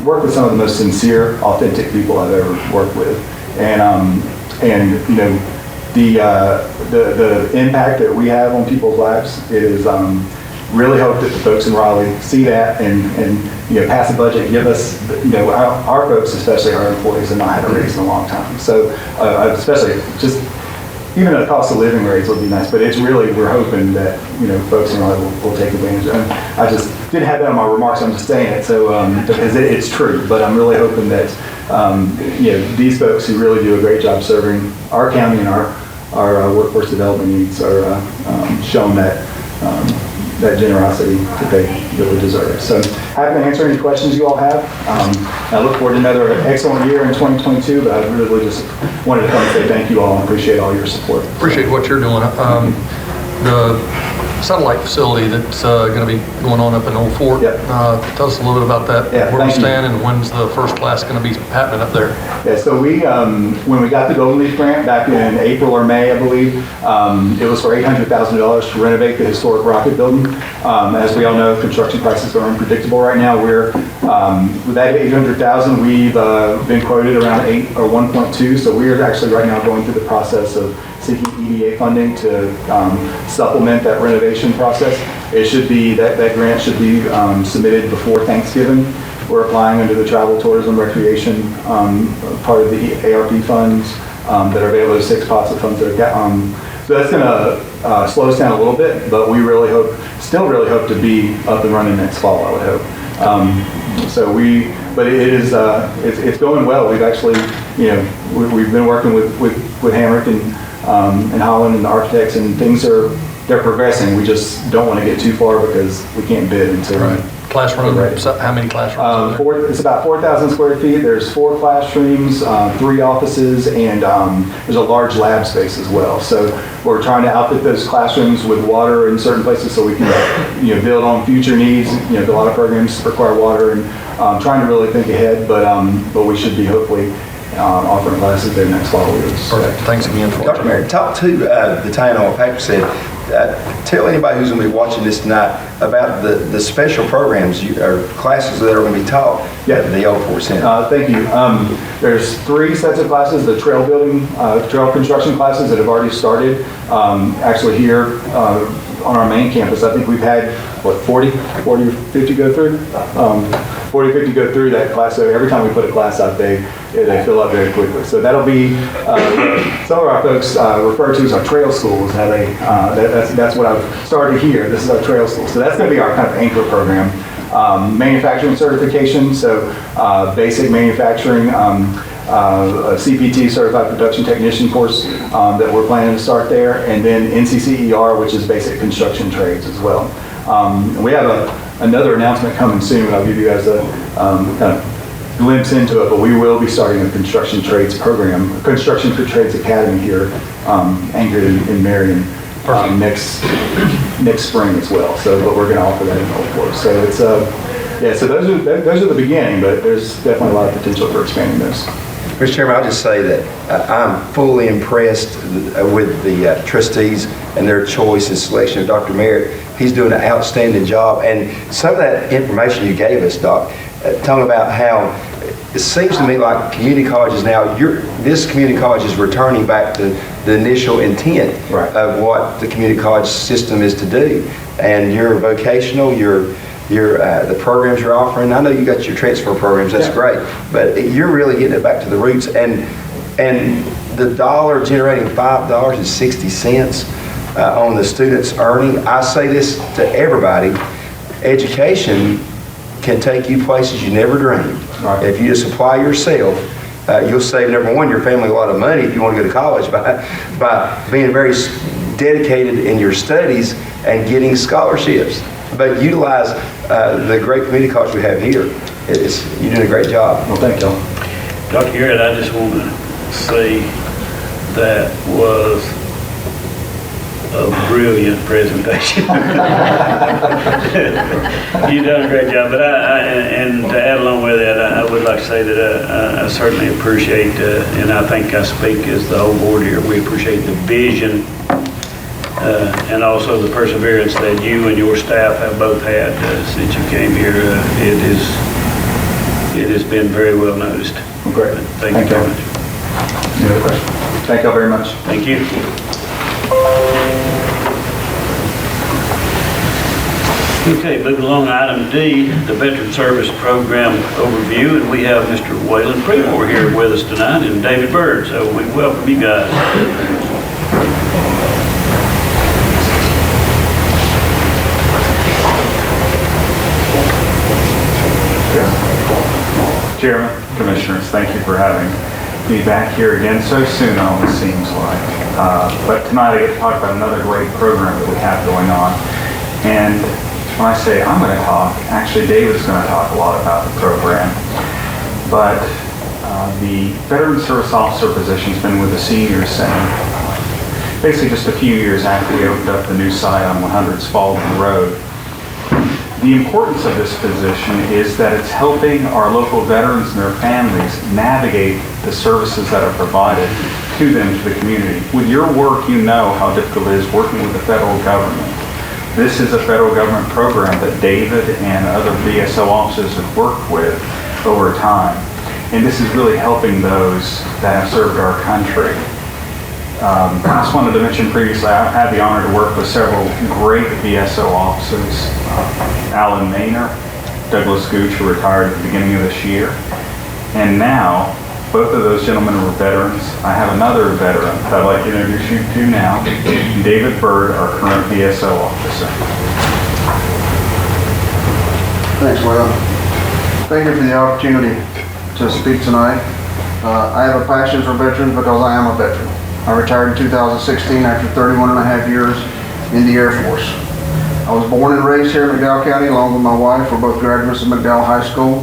work with some of the most sincere, authentic people I've ever worked with. The impact that we have on people's lives is really hope that the folks in Raleigh see that and pass a budget, give us, our folks, especially our employees, have not had a raise in a long time. So especially just even a cost of living raise would be nice, but it's really, we're hoping that, folks in Raleigh will take advantage. And I just didn't have that in my remarks, I'm just saying it, so, because it's true, but I'm really hoping that, these folks who really do a great job serving our county and our workforce development needs are shown that generosity that they really deserve. So happy to answer any questions you all have. I look forward to another excellent year in 2022, but I really just wanted to come and say thank you all and appreciate all your support. Appreciate what you're doing. The satellite facility that's going to be going on up in Old Fort. Yep. Tell us a little bit about that, where we stand, and when's the first class going to be happening up there? Yeah, so we, when we got the Golden Leaf grant back in April or May, I believe, it was for $800,000 to renovate the historic Rocket building. As we all know, construction prices are unpredictable right now. We're, with that $800,000, we've been quoted around 8 or 1.2, so we're actually right now going through the process of seeking EDA funding to supplement that renovation process. It should be, that grant should be submitted before Thanksgiving. We're applying under the Travel, Tourism, Recreation part of the ARP funds that are available. There's 6 pots of funds that are so that's going to slow us down a little bit, but we still really hope to be up and running next fall, I would hope. But it's going well. We've actually, we've been working with Hamrick and Holland and the architects, and they're progressing. We just don't want to get too far because we can't bid until. Right. Classroom, how many classrooms? It's about 4,000 square feet. There's 4 classrooms, 3 offices, and there's a large lab space as well. So we're trying to outfit those classrooms with water in certain places so we can, build on future needs. A lot of programs require water, and trying to really think ahead. But we should be hopefully offering classes there next fall. Perfect. Thanks again for Dr. Merritt, talk to the Tylenol paper said. Tell anybody who's going to be watching this tonight about the special programs or classes that are going to be taught at the Old Fort Center. Thank you. There's 3 sets of classes, the trail building, trail construction classes that have already started. Actually here on our main campus, I think we've had, 40 or 50 go through? 40 or 50 go through that class. So every time we put a class out, they fill up very quickly. So that'll be, some of our folks refer to as our trail schools. How they, that's what I've started here. This is our trail school. So that's going to be our kind of anchor program. Manufacturing certification, so basic manufacturing, a CPT, Certified Production Technician course that we're planning to start there, and then NCCER, which is basic construction trades as well. We have another announcement coming soon. I'll give you guys a kind of glimpse into it, but we will be starting a construction trades program, Construction for Trades Academy here, anchored in Marion next spring as well. So, but we're going to offer that in Old Fort. So it's so those are the beginning, but there's definitely a lot of potential for expanding those. Mr. Chairman, I'll just say that I'm fully impressed with the trustees and their choice and selection of Dr. Merritt. He's doing an outstanding job, and some of that information you gave us, Doc, talking about how it seems to me like community colleges now, this community college is returning back to the initial intent of what the community college system is to do. And you're vocational, the programs you're offering. I know you got your transfer programs, that's great, but you're really getting it back to the roots. And the dollar generating $5.60 on the students earning, I say this to everybody, education can take you places you never dreamed. Right. If you just apply yourself, you'll save, number one, your family a lot of money if you want to go to college by being very dedicated in your studies and getting scholarships. But utilize the great community college we have here. You're doing a great job. Well, thank y'all. Dr. Garrett, I just want to say that was a brilliant presentation. You've done a great job, but and to add along with that, I would like to say that I certainly appreciate, and I think I speak as the whole board here, we appreciate the vision and also the perseverance that you and your staff have both had since you came here. It has been very well noticed. Great. Thank you very much. Any other questions? Thank you very much. Thank you. Okay, moving along, item D, the Veteran Service Program Overview, and we have Mr. Weyland Prebor here with us tonight, and David Byrd, so we welcome you guys. Chairman, Commissioners, thank you for having me back here again so soon, almost seems like. But tonight I get to talk about another great program that we have going on. And when I say I'm going to talk, actually David's going to talk a lot about the program. But the Veteran Service Officer position has been with the seniors since basically just a few years after we opened up the new site on 100 Spalding Road. The importance of this position is that it's helping our local veterans and their families navigate the services that are provided to them, to the community. With your work, you know how difficult it is working with the federal government. This is a federal government program that David and other VSO officers have worked with over time. And this is really helping those that have served our country. I just wanted to mention previously, I've had the honor to work with several great VSO officers. Alan Maynard, Douglas Gooch, who retired at the beginning of this year. And now, both of those gentlemen are veterans. I have another veteran that I'd like to introduce you to now, David Byrd, our current VSO officer. Thanks, Will. Thank you for the opportunity to speak tonight. I have a passion for veterans because I am a veteran. I retired in 2016 after 31 and a half years in the Air Force. I was born and raised here in McDowell County along with my wife. We're both graduates of McDowell High School.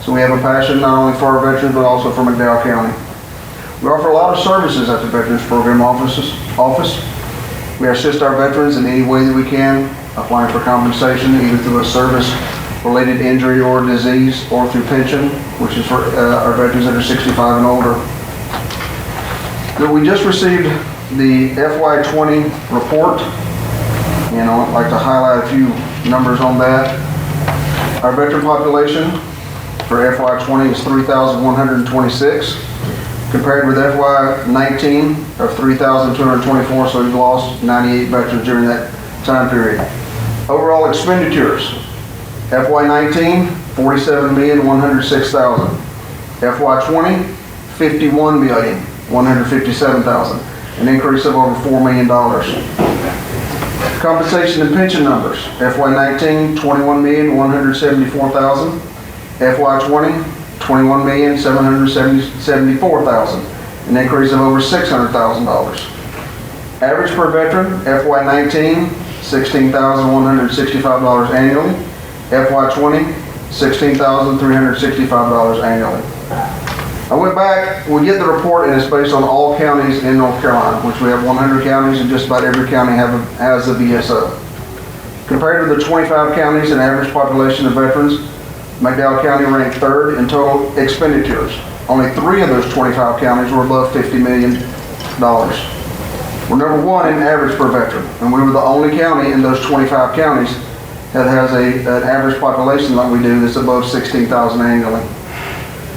So we have a passion not only for our veterans but also for McDowell County. We offer a lot of services at the Veterans Program Office. We assist our veterans in any way that we can, applying for compensation either through a service-related injury or disease or through pension, which is for our veterans that are 65 and older. We just received the FY20 report, and I'd like to highlight a few numbers on that. Our veteran population for FY20 is 3,126, compared with FY19 of 3,224, so we've lost 98 veterans during that time period. Overall expenditures, FY19, $47,106,000. FY20, $51,157,000, an increase of over $4 million. Compensation and pension numbers, FY19, $21,174,000. FY20, $21,774,000, an increase of over $600,000. Average per veteran, FY19, $16,165 annually. FY20, $16,365 annually. I went back, we get the report and it's based on all counties in North Carolina, which we have 100 counties and just about every county has a VSO. Compared to the 25 counties and average population of veterans, McDowell County ranked third in total expenditures. Only 3 of those 25 counties were above $50 million. We're number 1 in average per veteran, and we were the only county in those 25 counties that has an average population like we do that's above 16,000 annually.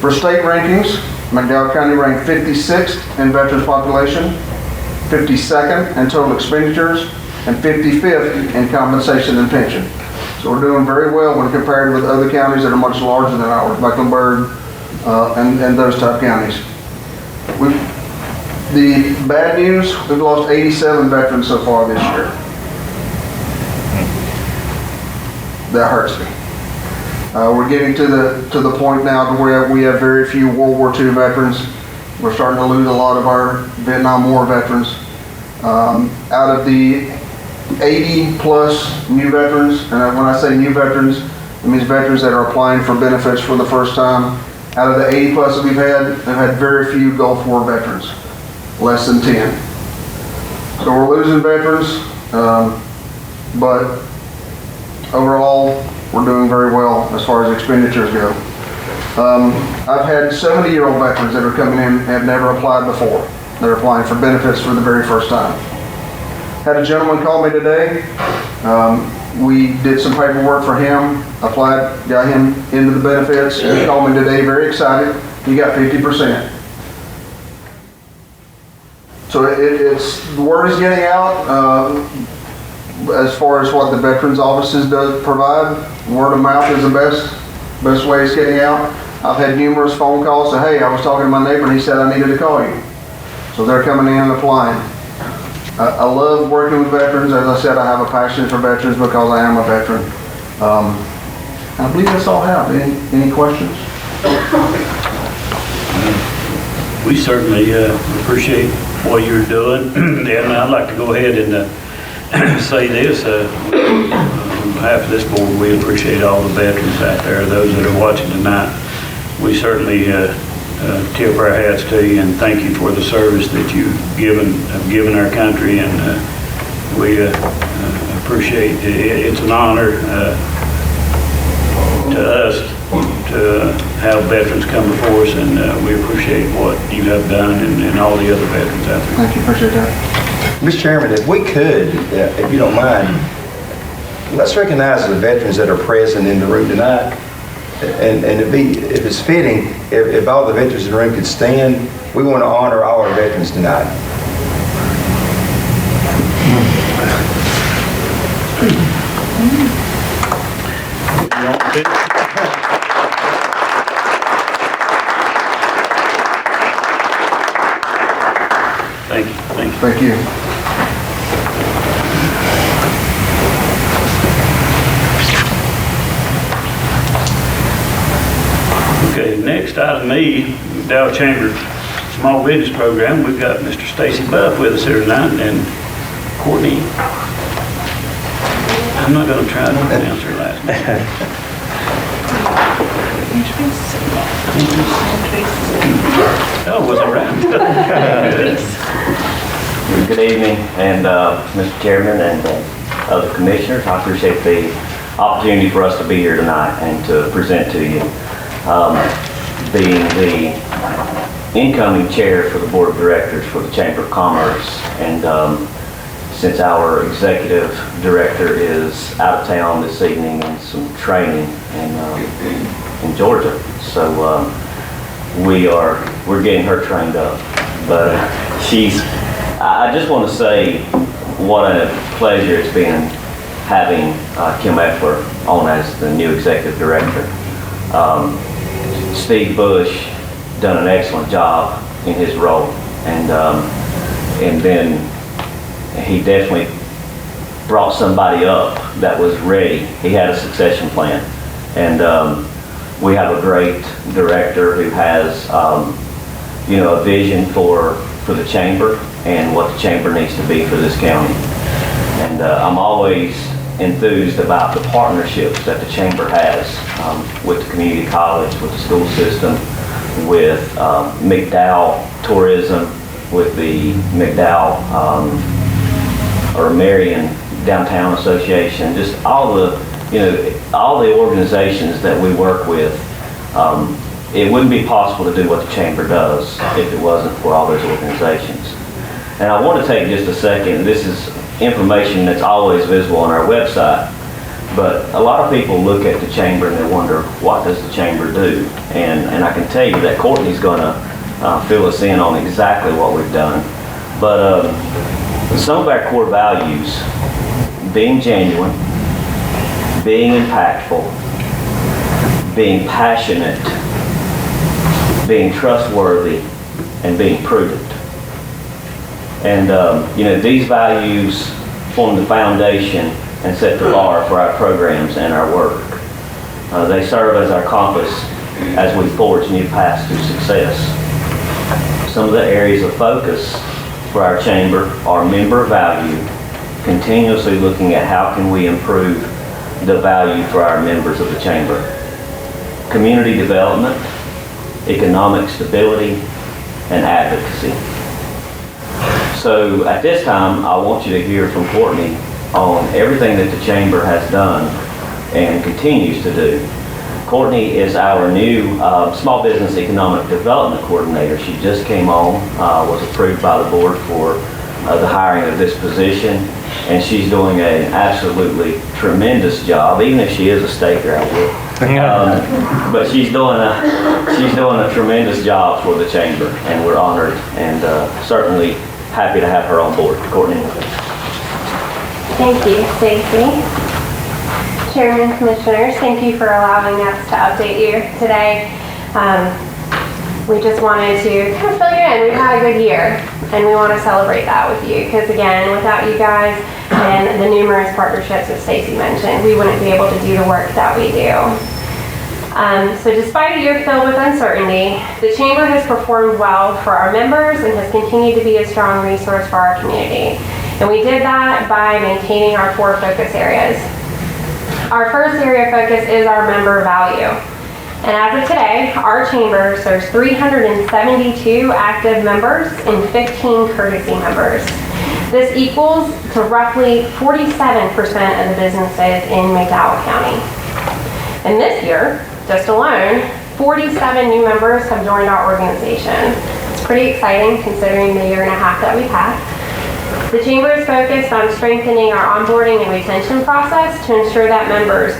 For state rankings, McDowell County ranked 56th in veterans population, 52nd in total expenditures, and 55th in compensation and pension. So we're doing very well when compared with other counties that are much larger than ours, like Byrd and those type counties. The bad news, we've lost 87 veterans so far this year. That hurts me. We're getting to the point now to where we have very few World War II veterans. We're starting to lose a lot of our Vietnam War veterans. Out of the 80 plus new veterans, and when I say new veterans, it means veterans that are applying for benefits for the first time. Out of the 80 plus that we've had very few Gulf War veterans, less than 10. So we're losing veterans, but overall, we're doing very well as far as expenditures go. I've had 70-year-old veterans that are coming in and have never applied before. They're applying for benefits for the very first time. Had a gentleman call me today. We did some paperwork for him, applied, got him into the benefits. He called me today very excited. He got 50%. So the word is getting out. As far as what the Veterans Offices does provide, word of mouth is the best way it's getting out. I've had numerous phone calls say, hey, I was talking to my neighbor and he said I needed to call you. So they're coming in and applying. I love working with veterans. As I said, I have a passion for veterans because I am a veteran. I believe that's all I have. Any questions? We certainly appreciate what you're doing. And I'd like to go ahead and say this, on behalf of this board, we appreciate all the veterans out there, those that are watching tonight. We certainly tip our hats to you and thank you for the service that you've given our country, and we appreciate it. It's an honor to us to have veterans come before us, and we appreciate what you have done and all the other veterans out there. Thank you, appreciate that. Mr. Chairman, if we could, if you don't mind, let's recognize the veterans that are present in the room tonight. And if it's fitting, if all the veterans in the room could stand, we want to honor all our veterans tonight. Thank you, thank you. Thank you. Okay, next item E, McDowell Chamber Small Business Program. We've got Mr. Stacy Buff with us here tonight, and Courtney. I'm not gonna try to pronounce her last name. Oh, was it right? Good evening, and Mr. Chairman and other commissioners, I appreciate the opportunity for us to be here tonight and to present to you. Being the incoming chair for the Board of Directors for the Chamber of Commerce, and since our executive director is out of town this evening in some training in Georgia, so we're getting her trained up. But I just want to say what a pleasure it's been having Kim Eckler on as the new executive director. Steve Bush done an excellent job in his role, and then he definitely brought somebody up that was ready. He had a succession plan, and we have a great director who has a vision for the chamber and what the chamber needs to be for this county. And I'm always enthused about the partnerships that the chamber has with the community college, with the school system, with McDowell Tourism, with the McDowell or Marion Downtown Association, just all the organizations that we work with. It wouldn't be possible to do what the chamber does if it wasn't for all those organizations. And I want to take just a second. This is information that's always visible on our website, but a lot of people look at the chamber and they wonder, what does the chamber do? And I can tell you that Courtney's going to fill us in on exactly what we've done. But some of our core values: being genuine, being impactful, being passionate, being trustworthy, and being prudent. And these values form the foundation and set the bar for our programs and our work. They serve as our compass as we forge new paths to success. Some of the areas of focus for our chamber are member value, continuously looking at how can we improve the value for our members of the chamber. Community development, economic stability, and advocacy. So at this time, I want you to hear from Courtney on everything that the chamber has done and continues to do. Courtney is our new Small Business Economic Development Coordinator. She just came on, was approved by the board for the hiring of this position, and she's doing an absolutely tremendous job, even if she is a state graduate. But she's doing a tremendous job for the chamber, and we're honored and certainly happy to have her on board. Courtney. Thank you, Stacy. Chairman, Commissioners, thank you for allowing us to update you today. We just wanted to kind of fill you in. We've had a good year, and we want to celebrate that with you, because again, without you guys and the numerous partnerships that Stacy mentioned, we wouldn't be able to do the work that we do. So despite a year filled with uncertainty, the Chamber has performed well for our members and has continued to be a strong resource for our community. And we did that by maintaining our 4 focus areas. Our first area of focus is our member value. And as of today, our Chamber serves 372 active members and 15 courtesy members. This equals to roughly 47% of the businesses in McDowell County. And this year, just alone, 47 new members have joined our organization. It's pretty exciting considering the year and a half that we've had. The Chamber is focused on strengthening our onboarding and retention process to ensure that members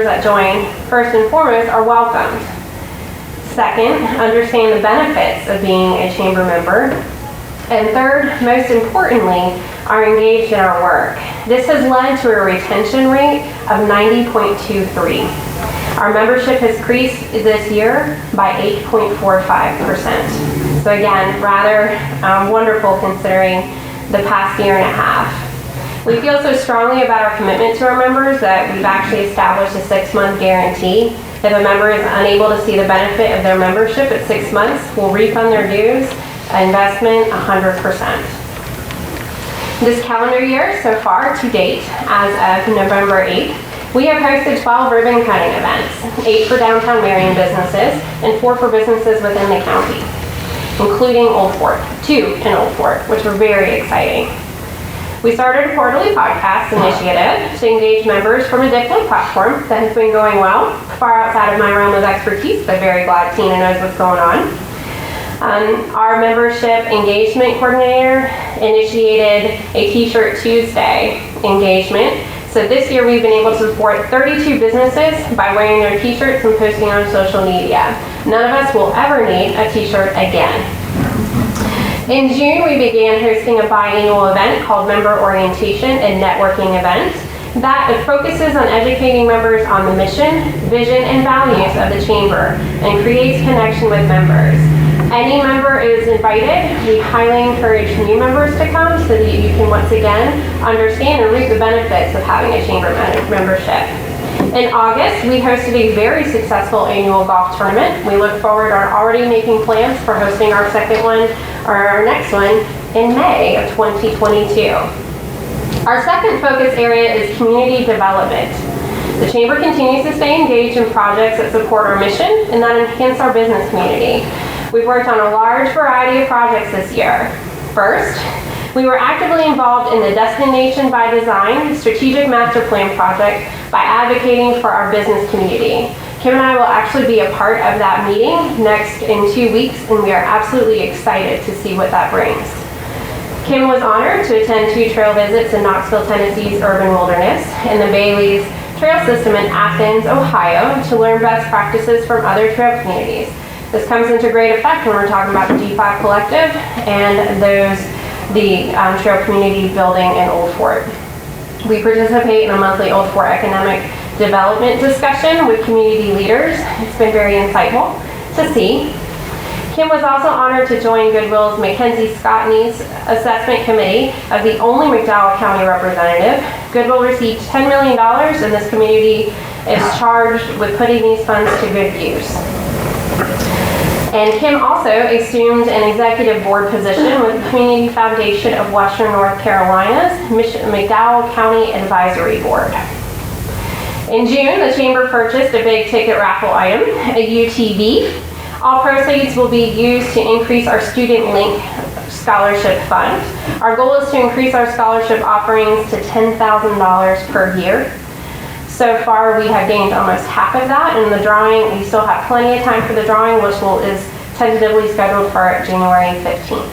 that join, first and foremost, are welcomed. Second, understand the benefits of being a Chamber member. And third, most importantly, are engaged in our work. This has led to a retention rate of 90.23. Our membership has increased this year by 8.45%. So again, rather wonderful considering the past year and a half. We feel so strongly about our commitment to our members that we've actually established a 6-month guarantee. If a member is unable to see the benefit of their membership at 6 months, we'll refund their dues, investment 100%. This calendar year, so far to date, as of November 8th, we have hosted 12 ribbon cutting events, 8 for downtown Marion businesses, and 4 for businesses within the county, including Old Fort, 2 in Old Fort, which were very exciting. We started a quarterly podcast initiative to engage members from a digital platform that has been going well, far outside of my realm of expertise, but very glad Tina knows what's going on. Our membership engagement coordinator initiated a T-shirt Tuesday engagement. So this year we've been able to support 32 businesses by wearing their T-shirts and posting on social media. None of us will ever need a T-shirt again. In June, we began hosting a biannual event called Member Orientation and Networking Event that focuses on educating members on the mission, vision, and values of the Chamber and creates connection with members. Any member is invited. We highly encourage new members to come so that you can once again understand and reap the benefits of having a Chamber membership. In August, we hosted a very successful annual golf tournament. We look forward to already making plans for hosting our second one or our next one in May of 2022. Our second focus area is community development. The Chamber continues to stay engaged in projects that support our mission and that enhance our business community. We've worked on a large variety of projects this year. First, we were actively involved in the Destination by Design Strategic Master Plan project by advocating for our business community. Kim and I will actually be a part of that meeting next in 2 weeks, and we are absolutely excited to see what that brings. Kim was honored to attend 2 trail visits in Knoxville, Tennessee's urban wilderness and the Bailey's trail system in Athens, Ohio, to learn best practices from other trail communities. This comes into great effect when we're talking about the D5 Collective and the trail community building in Old Fort. We participate in a monthly Old Fort economic development discussion with community leaders. It's been very insightful to see. Kim was also honored to join Goodwill's Mackenzie Scottney's assessment committee as the only McDowell County representative. Goodwill received $10 million and this community is charged with putting these funds to good use. And Kim also assumed an executive board position with the Community Foundation of Western North Carolina's McDowell County Advisory Board. In June, the Chamber purchased a big ticket raffle item, a UTV. All proceeds will be used to increase our Student Link Scholarship Fund. Our goal is to increase our scholarship offerings to $10,000 per year. So far, we have gained almost half of that. In the drawing, we still have plenty of time for the drawing, which is tentatively scheduled for January 15th.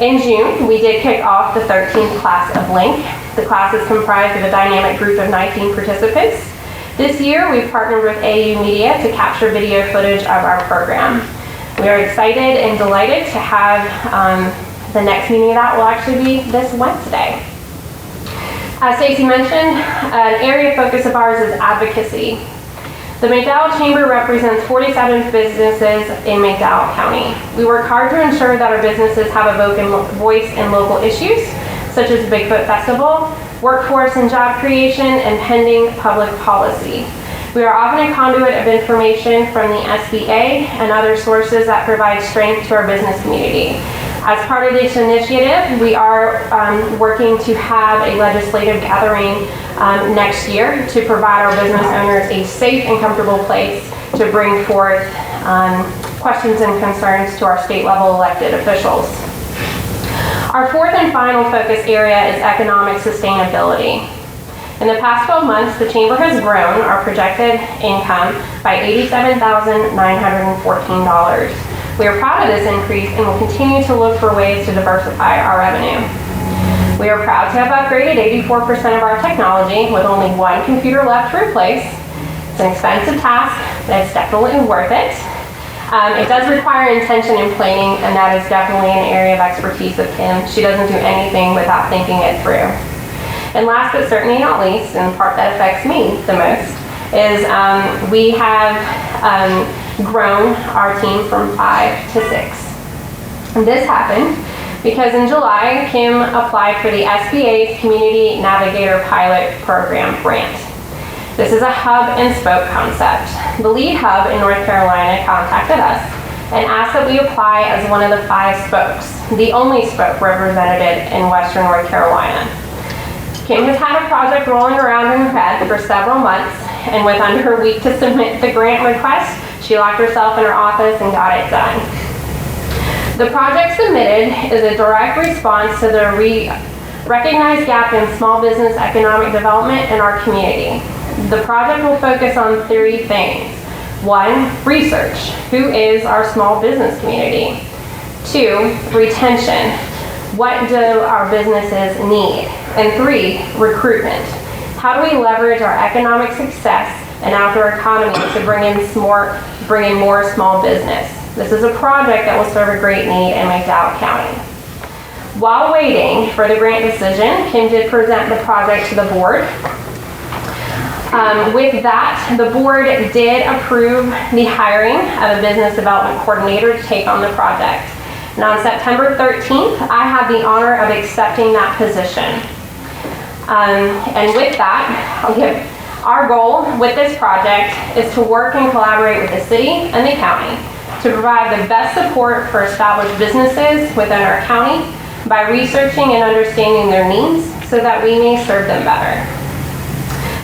In June, we did kick off the 13th class of Link. The class is comprised of a dynamic group of 19 participants. This year, we've partnered with AU Media to capture video footage of our program. We are excited and delighted to have the next meeting of that will actually be this Wednesday. As Stacy mentioned, an area of focus of ours is advocacy. The McDowell Chamber represents 47 businesses in McDowell County. We work hard to ensure that our businesses have a voice in local issues, such as the Bigfoot Festival, workforce and job creation, and pending public policy. We are often a conduit of information from the SBA and other sources that provide strength to our business community. As part of this initiative, we are working to have a legislative gathering next year to provide our business owners a safe and comfortable place to bring forth questions and concerns to our state level elected officials. Our fourth and final focus area is economic sustainability. In the past 12 months, the Chamber has grown our projected income by $87,914. We are proud of this increase and will continue to look for ways to diversify our revenue. We are proud to have upgraded 84% of our technology with only one computer left to replace. It's an expensive task, but it's definitely worth it. It does require intention and planning, and that is definitely an area of expertise of Kim. She doesn't do anything without thinking it through. And last but certainly not least, and the part that affects me the most, is we have grown our team from 5 to 6. And this happened because in July, Kim applied for the SBA's Community Navigator Pilot Program grant. This is a hub and spoke concept. The lead hub in North Carolina contacted us and asked that we apply as one of the 5 spokes, the only spoke represented in Western North Carolina. Kim has had a project rolling around in her head for several months, and with under a week to submit the grant request, she locked herself in her office and got it done. The project submitted is a direct response to the recognized gap in small business economic development in our community. The project will focus on 3 things. 1, research. Who is our small business community? 2, retention. What do our businesses need? And 3, recruitment. How do we leverage our economic success and outdoor economy to bring in more small business? This is a project that will serve a great need in McDowell County. While waiting for the grant decision, Kim did present the project to the board. With that, the board did approve the hiring of a business development coordinator to take on the project. And on September 13th, I had the honor of accepting that position. And with that, our goal with this project is to work and collaborate with the city and the county to provide the best support for established businesses within our county by researching and understanding their needs so that we may serve them better.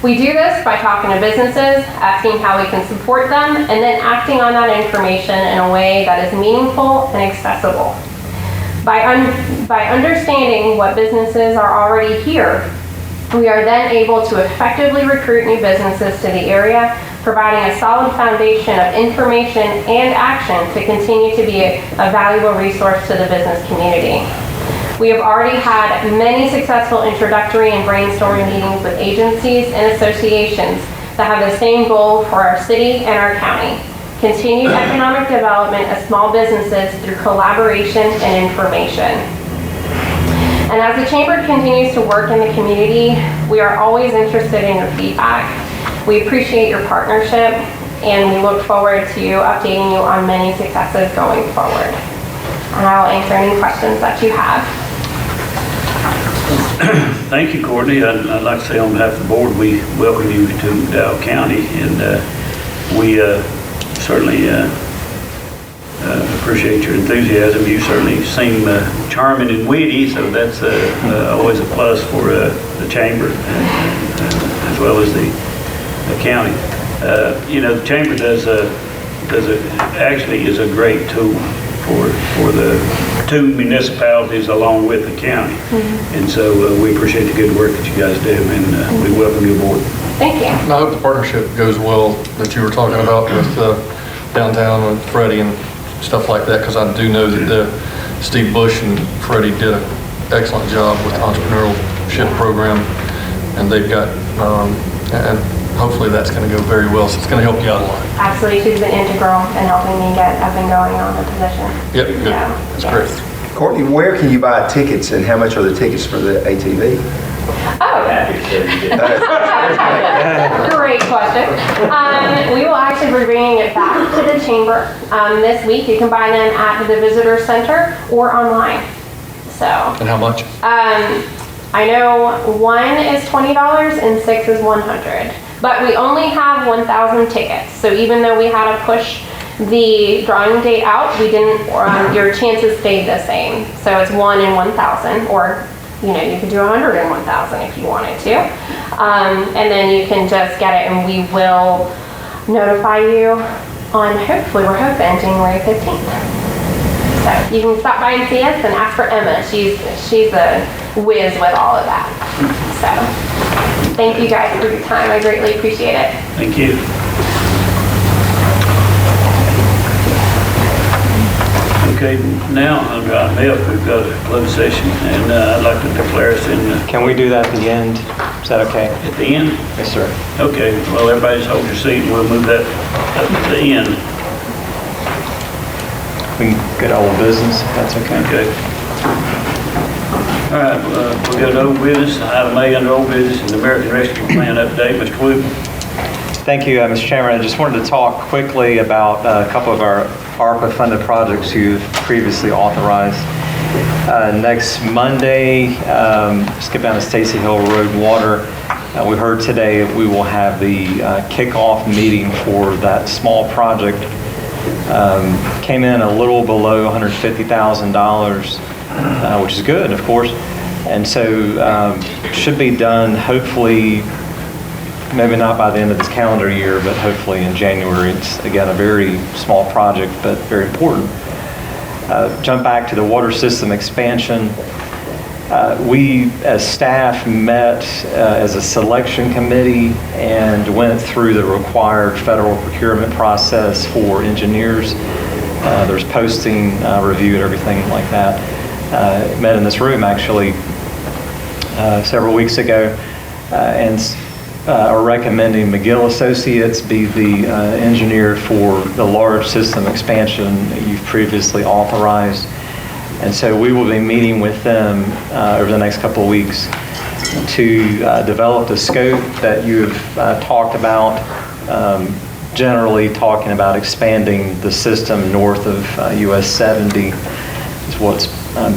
We do this by talking to businesses, asking how we can support them, and then acting on that information in a way that is meaningful and accessible. By understanding what businesses are already here, we are then able to effectively recruit new businesses to the area, providing a solid foundation of information and action to continue to be a valuable resource to the business community. We have already had many successful introductory and brainstorming meetings with agencies and associations that have the same goal for our city and our county: continued economic development of small businesses through collaboration and information. And as the Chamber continues to work in the community, we are always interested in your feedback. We appreciate your partnership, and we look forward to updating you on many successes going forward. And I will answer any questions that you have. Thank you, Courtney. I'd like to say on behalf of the board, we welcome you to McDowell County, and we certainly appreciate your enthusiasm. You certainly seem charming and witty, so that's always a plus for the chamber as well as the county. The chamber actually is a great tool for the 2 municipalities along with the county. And so we appreciate the good work that you guys do, and we welcome you aboard. Thank you. And I hope the partnership goes well that you were talking about with downtown and Freddie and stuff like that, because I do know that Steve Bush and Freddie did an excellent job with the entrepreneurship program, and they've got, and hopefully that's going to go very well, so it's going to help you out a lot. Absolutely, she's been integral in helping me get up and going on the position. Yep, good. That's great. Courtney, where can you buy tickets, and how much are the tickets for the ATV? Oh, great question. We will actually be bringing it back to the chamber this week. You can buy them at the visitor center or online. So. And how much? I know 1 is $20 and 6 is $100. But we only have 1,000 tickets. So even though we had to push the drawing date out, we didn't. Your chances stayed the same. So it's 1 in 1,000, or you could do 100 in 1,000 if you wanted to. And then you can just get it, and we will notify you on, hopefully, we're hoping January 15th. So you can stop by and see us and ask for Emma. She's a whiz with all of that. So thank you guys for your time. I greatly appreciate it. Thank you. Okay, now under item F, we've got a closed session, and I'd like to declare us in. Can we do that at the end? Is that okay? At the end? Yes, sir. Okay, well, everybody just hold your seat, and we'll move that up to the end. we can go to old business, if that's okay. Okay. All right, we'll go to old business, item A under old business, and the American Rescue Plan update. Mr. Wood. Thank you, Mr. Chairman. I just wanted to talk quickly about a couple of our ARPA-funded projects you've previously authorized. Next Monday, skip down to Stacy Hill Road Water. We heard today we will have the kickoff meeting for that small project. Came in a little below $150,000, which is good, of course. And so should be done hopefully, maybe not by the end of this calendar year, but hopefully in January. It's, again, a very small project, but very important. Jump back to the water system expansion. We, as staff, met as a selection committee and went through the required federal procurement process for engineers. There's posting, review, and everything like that. Met in this room, actually, several weeks ago, and are recommending McGill Associates be the engineer for the large system expansion that you've previously authorized. And so we will be meeting with them over the next couple of weeks to develop the scope that you've talked about, generally talking about expanding the system north of US 70 is what's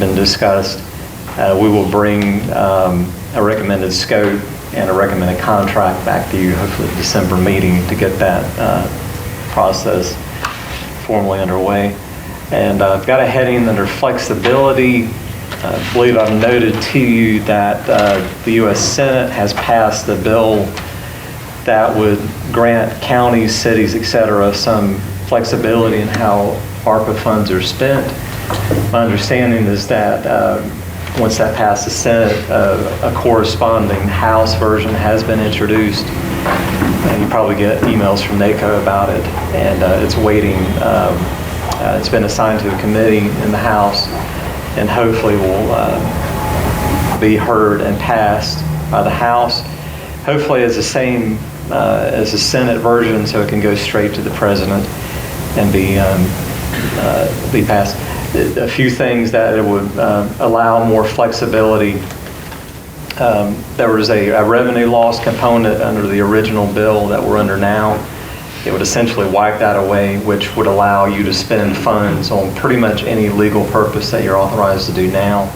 been discussed. We will bring a recommended scope and a recommended contract back to you, hopefully at the December meeting, to get that process formally underway. And I've got a heading under flexibility. I believe I've noted to you that the U.S. Senate has passed a bill that would grant counties, cities, et cetera, some flexibility in how ARPA funds are spent. My understanding is that once that passed the Senate, a corresponding House version has been introduced. You probably get emails from NACO about it, and it's waiting. It's been assigned to a committee in the House, and hopefully will be heard and passed by the House. Hopefully it's the same as the Senate version, so it can go straight to the President and be passed. A few things that it would allow more flexibility. There was a revenue loss component under the original bill that we're under now. It would essentially wipe that away, which would allow you to spend funds on pretty much any legal purpose that you're authorized to do now.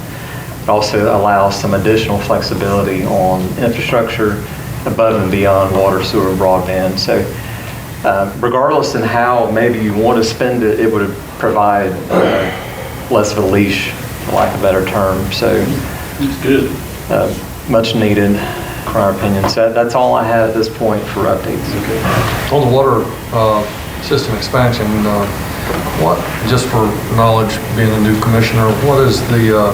It also allows some additional flexibility on infrastructure above and beyond water, sewer, and broadband. So regardless in how maybe you want to spend it, it would provide less of a leash, for lack of a better term. So it's good. Much needed, in our opinion. So that's all I have at this point for updates. Okay. On the water system expansion, what, just for knowledge, being a new commissioner, what is the,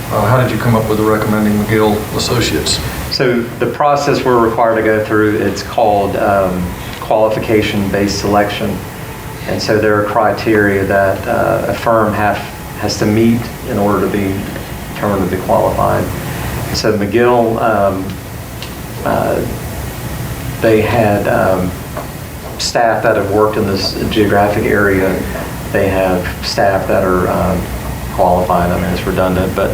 how did you come up with the recommending McGill Associates? So the process we're required to go through, it's called qualification-based selection. And so there are criteria that a firm has to meet in order to be determined to be qualified. So McGill, they had staff that have worked in this geographic area. They have staff that are qualified, I mean it's redundant, but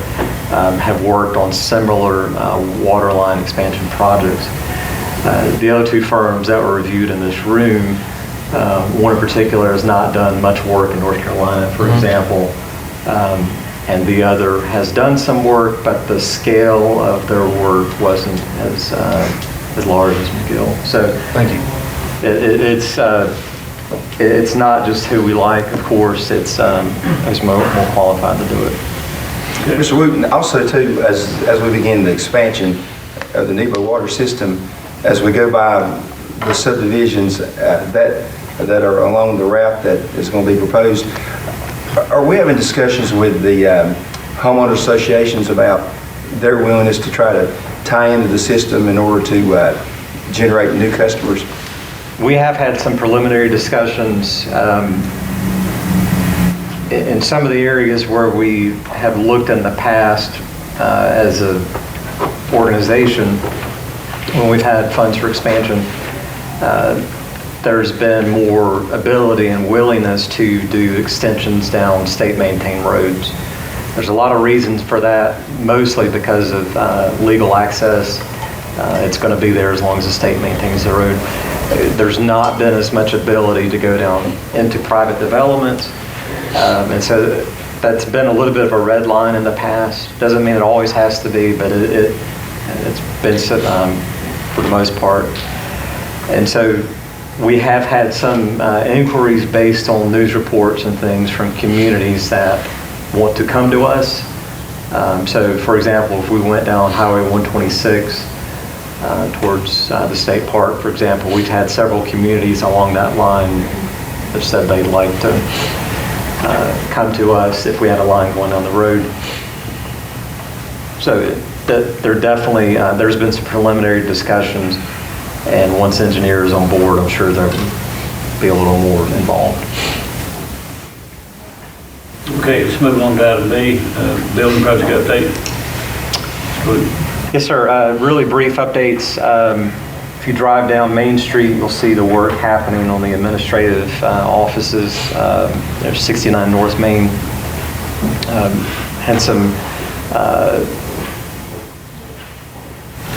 have worked on similar water line expansion projects. The other two firms that were reviewed in this room, one in particular has not done much work in North Carolina, for example, and the other has done some work, but the scale of their work wasn't as large as McGill. So thank you. It's not just who we like, of course, it's who's more qualified to do it. Mr. Wooten, also too, as we begin the expansion of the Nebo water system, as we go by the subdivisions that are along the route that is going to be proposed, are we having discussions with the homeowner associations about their willingness to try to tie into the system in order to generate new customers? We have had some preliminary discussions in some of the areas where we have looked in the past as an organization when we've had funds for expansion. there's been more ability and willingness to do extensions down state-maintained roads. There's a lot of reasons for that, mostly because of legal access. It's going to be there as long as the state maintains the road. There's not been as much ability to go down into private developments. And so that's been a little bit of a red line in the past. Doesn't mean it always has to be, but it's been for the most part. And so we have had some inquiries based on news reports and things from communities that want to come to us. So for example, if we went down Highway 126 towards the state park, for example, we've had several communities along that line that said they'd like to come to us if we had a line going down the road. So they're definitely, there's been some preliminary discussions, and once engineers on board, I'm sure they'll be a little more involved. Okay, let's move on to item B, building project update. Good. Yes, sir. Really brief updates. If you drive down Main Street, you'll see the work happening on the administrative offices. There's 69 North Main, and some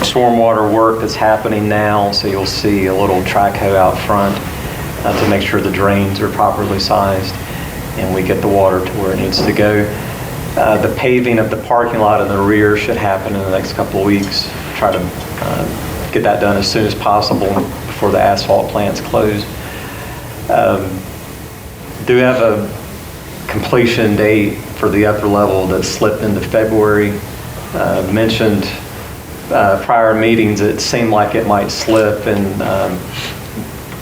stormwater work that's happening now. So you'll see a little track hoe out front to make sure the drains are properly sized and we get the water to where it needs to go. The paving of the parking lot in the rear should happen in the next couple of weeks. Try to get that done as soon as possible before the asphalt plants close. Do have a completion date for the upper level that slipped into February. Mentioned prior meetings, it seemed like it might slip, and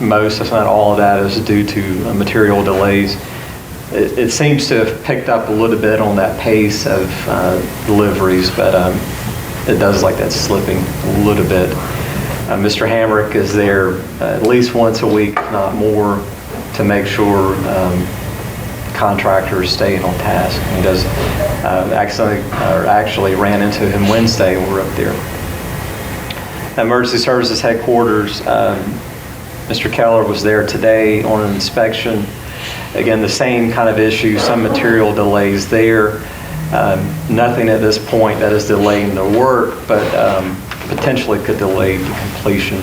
most, if not all of that, is due to material delays. It seems to have picked up a little bit on that pace of deliveries, but it does like that's slipping a little bit. Mr. Hamrick is there at least once a week, if not more, to make sure contractors stay on task. He does actually ran into him Wednesday when we were up there. Emergency Services Headquarters, Mr. Kehler was there today on an inspection. Again, the same kind of issue, some material delays there. Nothing at this point that is delaying the work, but potentially could delay the completion.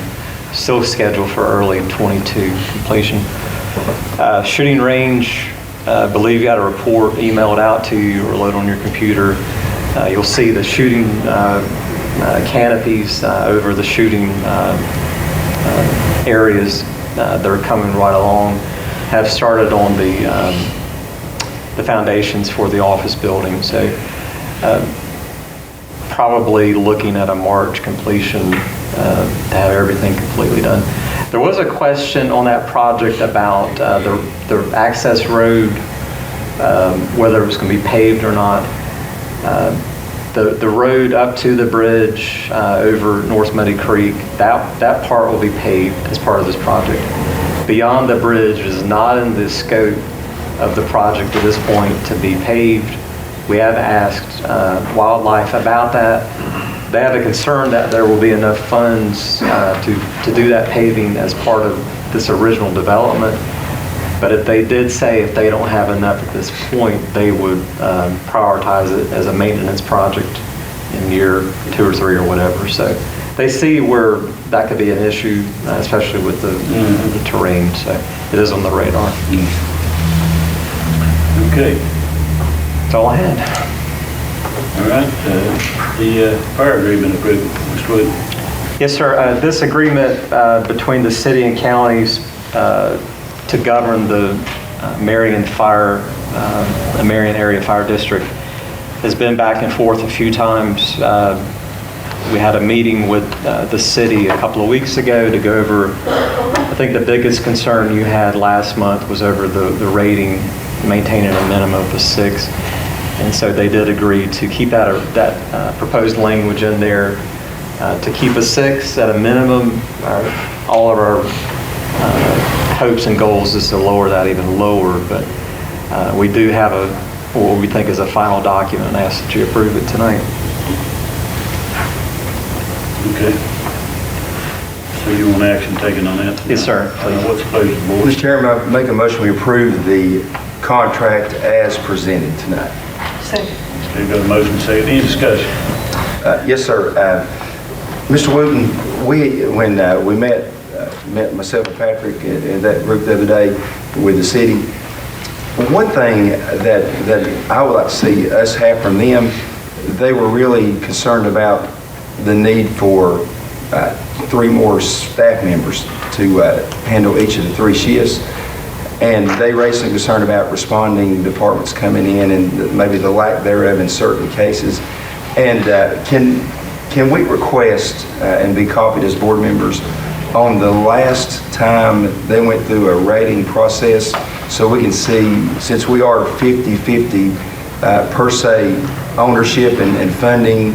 Still scheduled for early 22 completion. Shooting range, I believe you got a report emailed out to you or load on your computer. You'll see the shooting canopies over the shooting areas that are coming right along. Have started on the foundations for the office building. So probably looking at a March completion to have everything completely done. There was a question on that project about the access road, whether it was going to be paved or not. The road up to the bridge over North Muddy Creek, that part will be paved as part of this project. Beyond the bridge is not in the scope of the project at this point to be paved. We have asked Wildlife about that. They have a concern that there will be enough funds to do that paving as part of this original development. But if they did say if they don't have enough at this point, they would prioritize it as a maintenance project in year 2 or 3 or whatever. So they see where that could be an issue, especially with the terrain. So it is on the radar. Okay. That's all I had. All right. The fire agreement approved. Mr. Wood. Yes, sir. This agreement between the city and counties to govern the Marion Area Fire District has been back and forth a few times. We had a meeting with the city a couple of weeks ago to go over, I think the biggest concern you had last month was over the rating, maintaining a minimum of 6. And so they did agree to keep that proposed language in there to keep a 6 at a minimum. All of our hopes and goals is to lower that even lower, but we do have what we think is a final document, and ask that you approve it tonight. Okay. So you want action taken on that? Yes, sir. What's the pleasure of the board? Mr. Chairman, I make a motion we approve the contract as presented tonight. We've got a motion second. Any discussion? Yes, sir. Mr. Wooten, when we met myself and Patrick and that group the other day with the city, one thing that I would like to see us have from them, they were really concerned about the need for 3 more staff members to handle each of the 3 shifts. And they raised some concern about responding departments coming in and maybe the lack thereof in certain cases. And can we request and be copied as board members on the last time they went through a rating process, so we can see, since we are 50-50 per se ownership and funding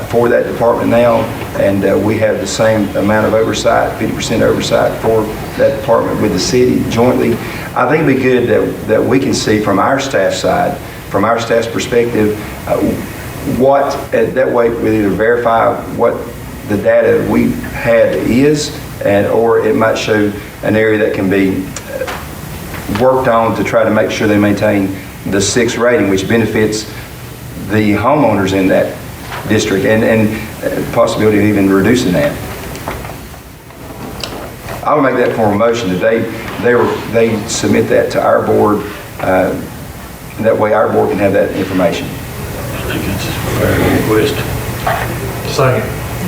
for that department now, and we have the same amount of oversight, 50% oversight for that department with the city jointly. I think it'd be good that we can see from our staff side, from our staff's perspective, what, that way we either verify what the data we had is, or it might show an area that can be worked on to try to make sure they maintain the 6 rating, which benefits the homeowners in that district, and possibility of even reducing that. I would make that form of motion that they submit that to our board. That way our board can have that information. I think it's a fair request. Second.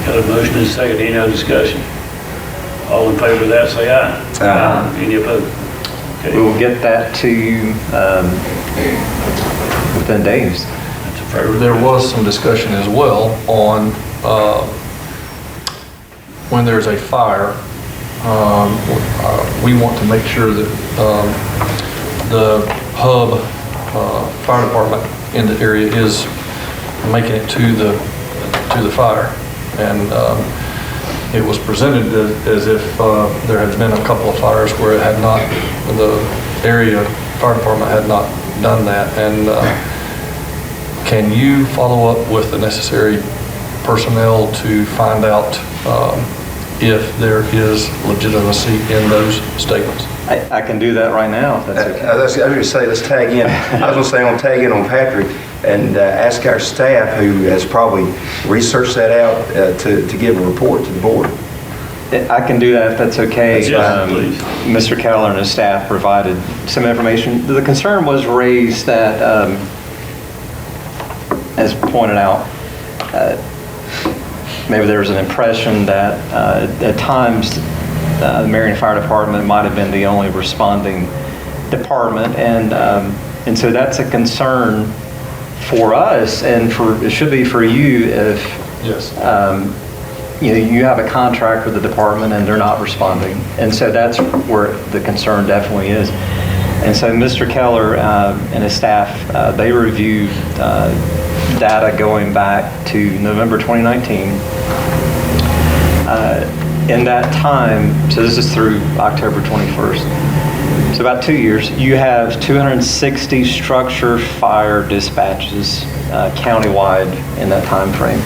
Got a motion and a second. Any other discussion? All in favor of that, say aye. Aye. Any opposed? Okay. We will get that to you within days. That's a fair request. There was some discussion as well on when there's a fire, we want to make sure that the hub fire department in the area is making it to the fire. And it was presented as if there had been a couple of fires where it had not, the area fire department had not done that. And can you follow up with the necessary personnel to find out if there is legitimacy in those statements? I can do that right now, if that's okay. I was going to say, let's tag in. I was going to say, I'm going to tag in on Patrick and ask our staff, who has probably researched that out, to give a report to the board. I can do that if that's okay. Yes, please. Mr. Kehler and his staff provided some information. The concern was raised that, as pointed out, maybe there was an impression that at times the Marion Fire Department might have been the only responding department, and so that's a concern for us, and it should be for you if you have a contract with the department and they're not responding, and so that's where the concern definitely is. And so Mr. Kehler and his staff, they reviewed data going back to November 2019. In that time, so this is through October 21st, so about 2 years, you have 260 structure fire dispatches countywide in that time frame.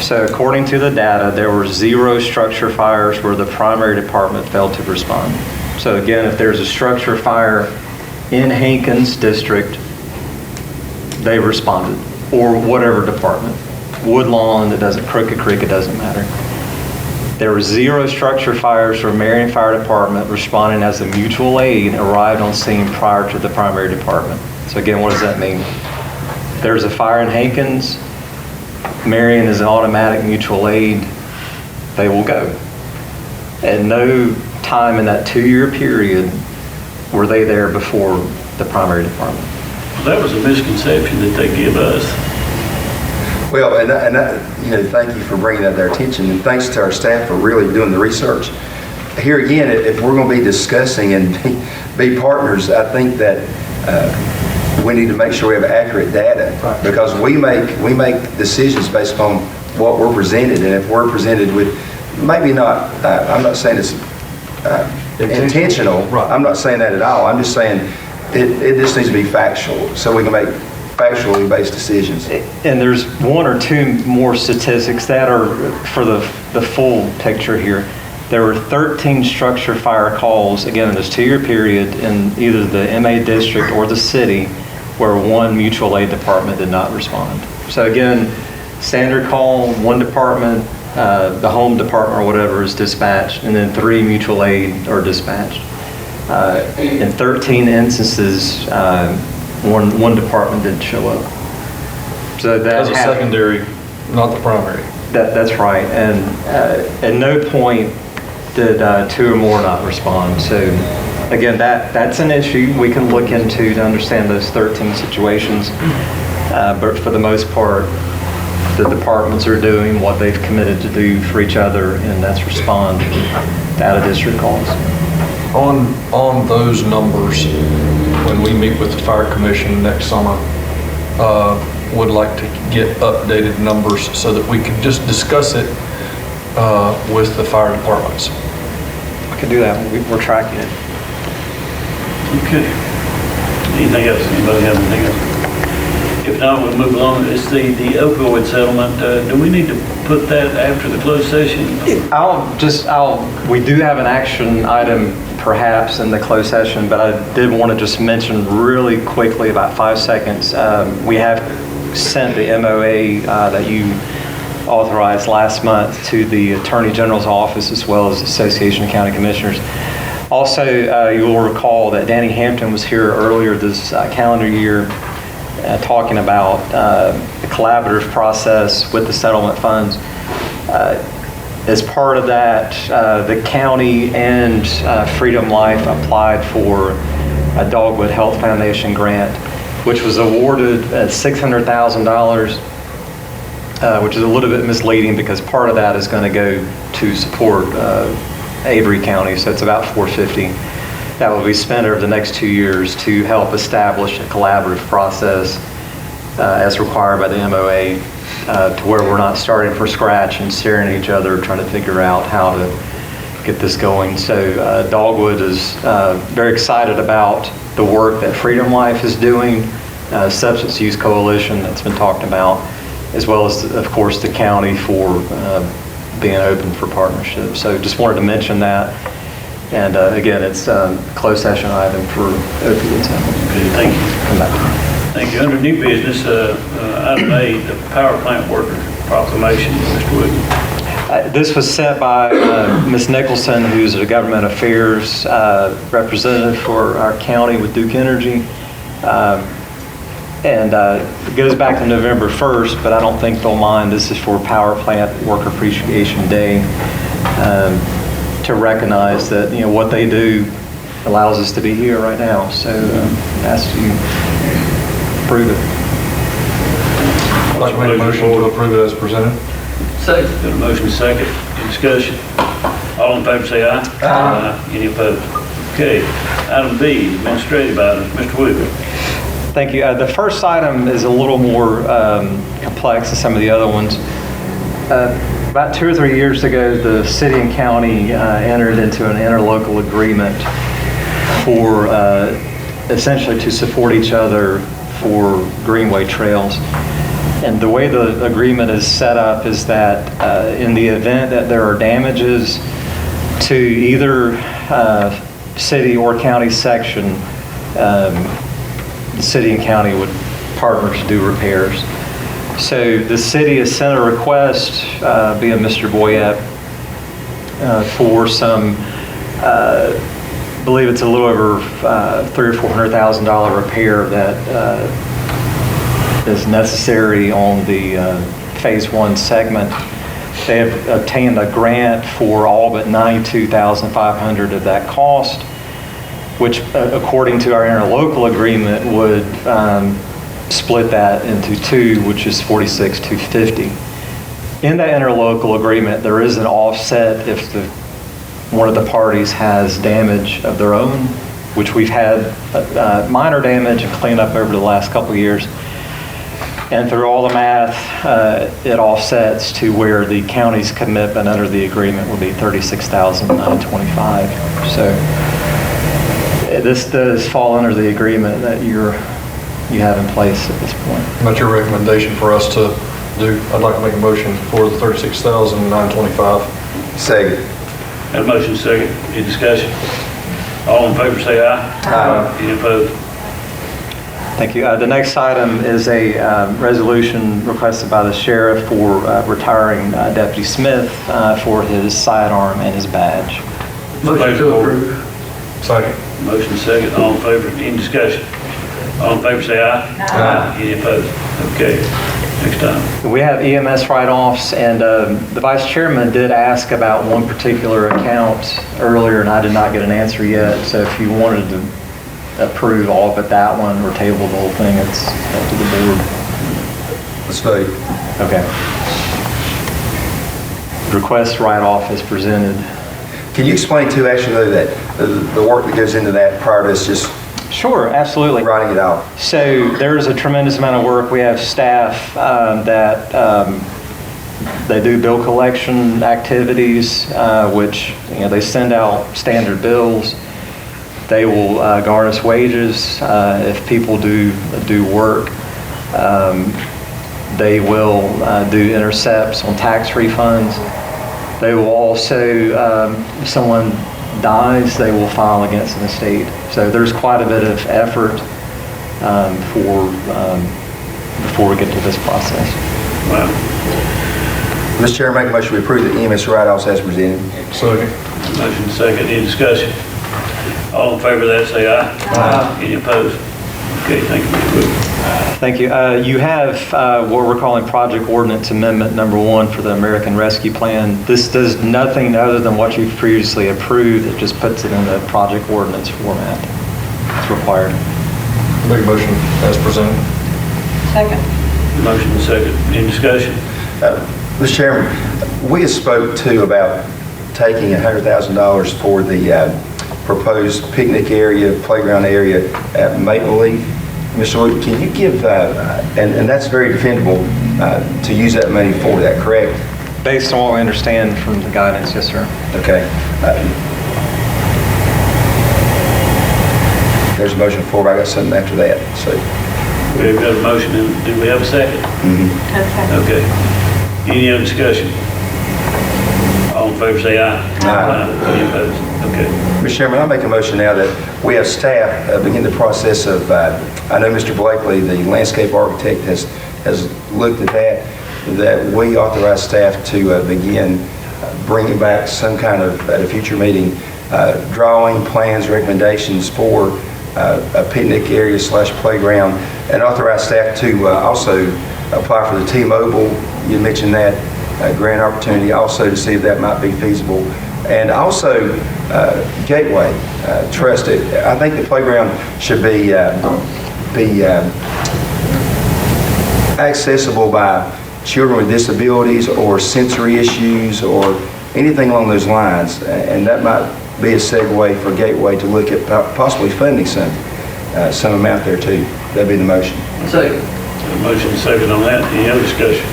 So according to the data, there were 0 structure fires where the primary department failed to respond. So again, if there's a structure fire in Hankins District, they responded, or whatever department. Woodlawn, it doesn't, Crooked Creek, it doesn't matter. There were 0 structure fires where Marion Fire Department, responding as a mutual aid, arrived on scene prior to the primary department. So again, what does that mean? There's a fire in Hankins, Marion is an automatic mutual aid, they will go. At no time in that 2-year period were they there before the primary department. That was a misconception that they give us. Well, thank you for bringing that to their attention, and thanks to our staff for really doing the research. Here again, if we're going to be discussing and be partners, I think that we need to make sure we have accurate data, because we make decisions based upon what we're presented, and if we're presented with maybe not, I'm not saying it's intentional. I'm not saying that at all. I'm just saying it just needs to be factual, so we can make factually based decisions. And there's 1 or 2 more statistics that are for the full picture here. There were 13 structure fire calls, again, in this 2-year period, in either the MA district or the city, where one mutual aid department did not respond. So again, standard call, one department, the home department or whatever is dispatched, and then 3 mutual aid are dispatched. In 13 instances, one department didn't show up. So As a secondary, not the primary. That's right, and at no point did 2 or more not respond. So again, that's an issue we can look into to understand those 13 situations. But for the most part, the departments are doing what they've committed to do for each other, and that's respond to out-of-district calls. On those numbers, when we meet with the Fire Commission next summer, would like to get updated numbers so that we can just discuss it with the fire departments. We can do that. We're tracking it. Okay. Anything else? Anybody have anything else? If not, we'll move along. It's the opioid settlement. Do we need to put that after the closed session? We do have an action item perhaps in the closed session, but I did want to just mention really quickly, about 5 seconds. We have sent the MOA that you authorized last month to the Attorney General's office, as well as the Association of County Commissioners. Also, you will recall that Danny Hampton was here earlier this calendar year talking about the collaborative process with the settlement funds. As part of that, the county and Freedom Life applied for a Dogwood Health Foundation grant, which was awarded at $600,000, which is a little bit misleading because part of that is going to go to support Avery County, so it's about $450,000. That will be spent over the next 2 years to help establish a collaborative process as required by the MOA to where we're not starting from scratch and staring at each other trying to figure out how to get this going. So Dogwood is very excited about the work that Freedom Life is doing, Substance Use Coalition that's been talked about, as well as, of course, the county for being open for partnership. So just wanted to mention that. And again, it's a closed session item for opioid settlement. Okay, thank you. Come back. Thank you. Under new business, item A, the power plant worker proclamation, Mr. Wood. This was sent by Ms. Nicholson, who's a government affairs representative for our county with Duke Energy. And it goes back to November 1st, but I don't think they'll mind. This is for Power Plant Worker Appreciation Day, to recognize that, you know, what they do allows us to be here right now. So ask you approve it. I'd like to make a motion to approve it as presented. Second. Got a motion second. Any discussion? All in favor say aye. Aye. Any opposed? Okay. Item B, administrative items. Mr. Wood. Thank you. The first item is a little more complex than some of the other ones. About 2 or 3 years ago, the city and county entered into an interlocal agreement for essentially to support each other for greenway trails. And the way the agreement is set up is that in the event that there are damages to either city or county section, the city and county would partner to do repairs. So the city has sent a request via Mr. Boyette for some, I believe it's a little over $300,000 or $400,000 repair that is necessary on the phase 1 segment. They have obtained a grant for all but $92,500 of that cost, which according to our interlocal agreement would split that into 2, which is $46,250. In that interlocal agreement, there is an offset if one of the parties has damage of their own, which we've had minor damage and cleanup over the last couple of years. And through all the math, it offsets to where the county's commitment under the agreement will be $36,925. So this does fall under the agreement that you have in place at this point. What's your recommendation for us to do? I'd like to make a motion for the $36,925. Second. Have a motion second. Any discussion? All in favor say aye. Aye. Any opposed? Thank you. The next item is a resolution requested by the sheriff for retiring Deputy Smith for his sidearm and his badge. Motion to approve. Second. Motion second. All in favor? Any discussion? All in favor say aye. Aye. Any opposed? Okay. Next item. We have EMS write-offs, and the vice chairman did ask about one particular account earlier, and I did not get an answer yet. So if you wanted to approve all but that one or table the whole thing, it's up to the board. Let's vote. Okay. Request write-off is presented. Can you explain too, actually, though, that the work that goes into that prior to us just Sure, absolutely. writing it out? So there's a tremendous amount of work. We have staff that they do bill collection activities, which they send out standard bills. They will garnish wages if people do work. They will do intercepts on tax refunds. They will also, if someone dies, they will file against an estate. So there's quite a bit of effort before we get to this process. Wow. Mr. Chairman, make a motion to approve the EMS write-offs as presented. Second. Motion second. Any discussion? All in favor of that say aye. Aye. Any opposed? Okay, thank you, Mr. Wood. Thank you. You have what we're calling Project Ordinance Amendment Number 1 for the American Rescue Plan. This does nothing other than what you've previously approved. It just puts it in the Project Ordinance format. It's required. Make a motion as presented. Second. Motion second. Any discussion? Mr. Chairman, we had spoke too about taking $100,000 for the proposed picnic area, playground area at Maple Leaf. Mr. Wood, can you give, and that's very defendable, to use that money for that, correct? Based on what we understand from the guidance, yes, sir. Okay. There's a motion for, I got something after that, so. We have got a motion. Do we have a second? Okay. Any other discussion? All in favor say aye. Aye. Any opposed? Okay. Mr. Chairman, I'll make a motion now that we have staff begin the process of, I know Mr. Blakely, the landscape architect, has looked at that we authorize staff to begin bringing back some kind of, at a future meeting, drawing, plans, recommendations for a picnic area / playground, and authorize staff to also apply for the T-Mobile, you mentioned that, grant opportunity, also to see if that might be feasible. And also Gateway Trust. I think the playground should be accessible by children with disabilities or sensory issues or anything along those lines. And that might be a segue for Gateway to look at possibly funding some amount there too. That'd be the motion. Second. Motion second on that. Any other discussion?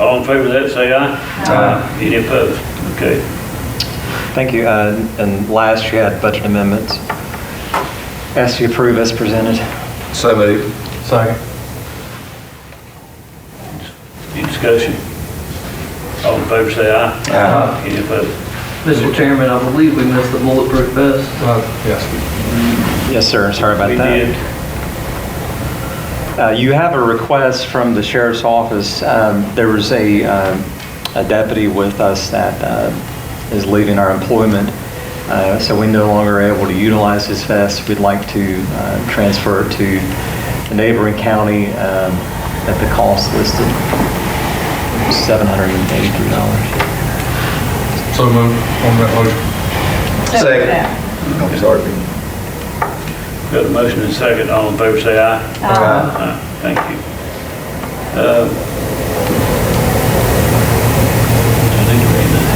All in favor of that say aye. Aye. Any opposed? Okay. Thank you. And last, you had budget amendments. Ask you approve as presented. So moved. Second. Any discussion? All in favor say aye. Aye. Any opposed? Mr. Chairman, I believe we missed the bulletproof vest. Yes. Yes, sir. Sorry about We that. did. You have a request from the sheriff's office. There was a deputy with us that is leaving our employment, so we no longer are able to utilize his vest. We'd like to transfer it to the neighboring county at the cost listed, $783. So moved on that motion. Second. I'm sorry. Got a motion and a second. All in favor say aye. Aye. Thank you. I need to read that.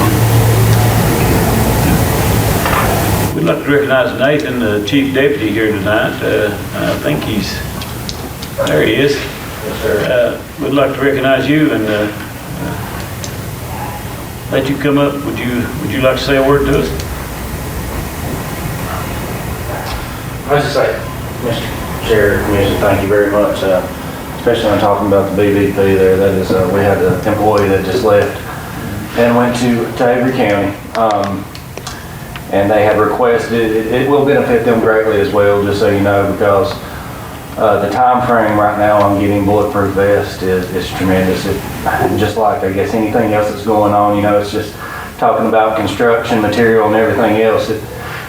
We'd like to recognize Nathan, the chief deputy here tonight. I think there he is. Yes, sir. We'd like to recognize you and let you come up. Would you like to say a word to us? I just say, Mr. Chair, Commissioner, thank you very much, especially when talking about the BVP there. That is, we had an employee that just left, and went to Avery County. And they have requested, it will benefit them greatly as well, just so you know, because the time frame right now on getting bulletproof vest is tremendous. Just like, I guess, anything else that's going on, you know, it's just talking about construction material and everything else. It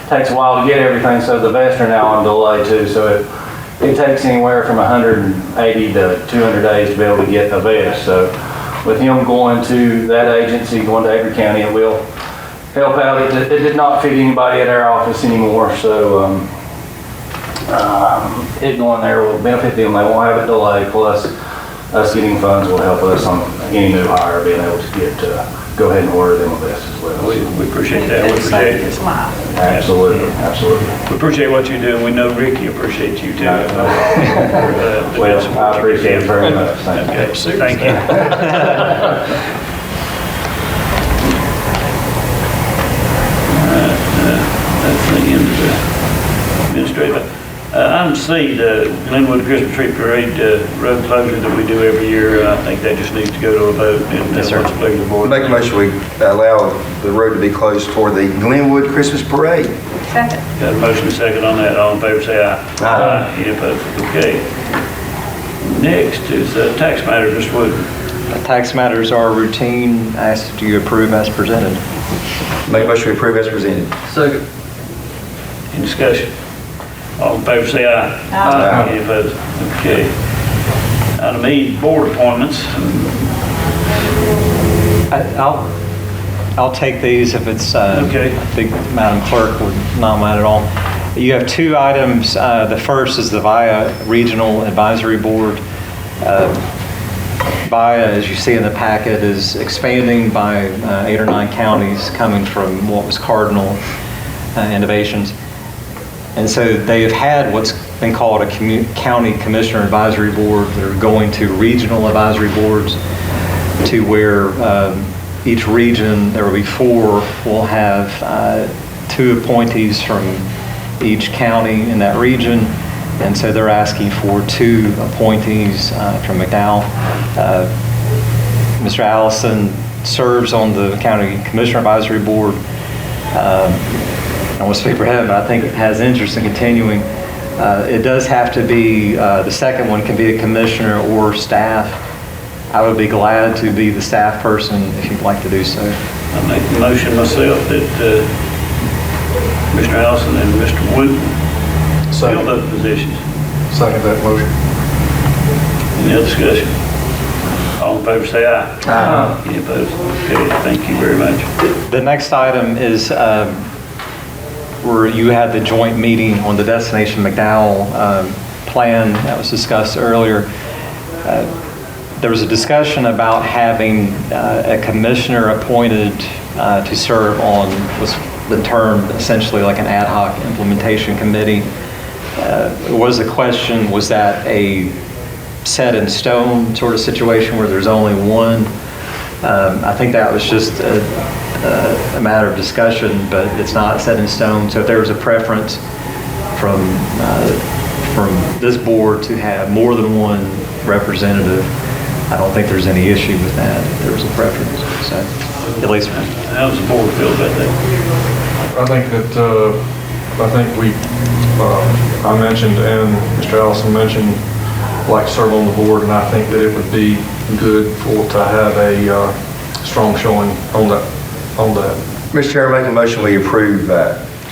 takes a while to get everything, so the vests are now on delay too. So it takes anywhere from 180 to 200 days to be able to get a vest. So with him going to that agency, going to Avery County, it will help out. It did not fit anybody at our office anymore, so it going there will benefit them. They won't have it delayed, plus us getting funds will help us on any new hire being able to get go ahead and order them a vest as well. We appreciate that. We appreciate it. Absolutely, absolutely. We appreciate what you do, and we know Ricky appreciates you too. Well, I appreciate it very much. Thank you. Okay, thank you. That's the end of the administrative. Item C, the Glenwood Christmas Tree Parade road closure that we do every year. I think that just needs to go to a vote. And Yes, sir. what's the pleasure of the board? Make a motion we allow the road to be closed for the Glenwood Christmas Parade. Second. Got a motion and a second on that. All in favor say aye. Aye. Any opposed? Okay. Next is tax matters, Mr. Wood. Tax matters are routine. I ask that you approve as presented. Make a motion we approve as presented. Second. Any discussion? All in favor say aye. Aye. Any opposed? Okay. Item E, board appointments. I'll take these if it's, Okay. I think Madam Clerk would not mind at all. You have two items. The first is the VIA Regional Advisory Board. VIA, as you see in the packet, is expanding by 8 or 9 counties, coming from what was Cardinal Innovations. And so they have had what's been called a county commissioner advisory board. They're going to regional advisory boards, to where each region, there will be 4, will have 2 appointees from each county in that region. And so they're asking for 2 appointees from McDowell. Mr. Allison serves on the county commissioner advisory board. I want to speak for him, but I think it has interest in continuing. It does have to be, the second one can be a commissioner or staff. I would be glad to be the staff person if you'd like to do so. I make the motion myself that Mr. Allison and Mr. Wood fill those positions. Second that motion. Any other discussion? All in favor say aye. Aye. Any opposed? Okay, thank you very much. The next item is where you had the joint meeting on the Destination McDowell plan that was discussed earlier. There was a discussion about having a commissioner appointed to serve on what's been termed essentially like an ad hoc implementation committee. Was the question, was that a set in stone sort of situation where there's only one? I think that was just a matter of discussion, but it's not set in stone. So if there was a preference from this board to have more than one representative, I don't think there's any issue with that if there was a preference. So at least. How does the board feel about that? I think I mentioned, and Mr. Allison mentioned, like to serve on the board, and I think that it would be good to have a strong showing on that. Mr. Chair, I make a motion we approve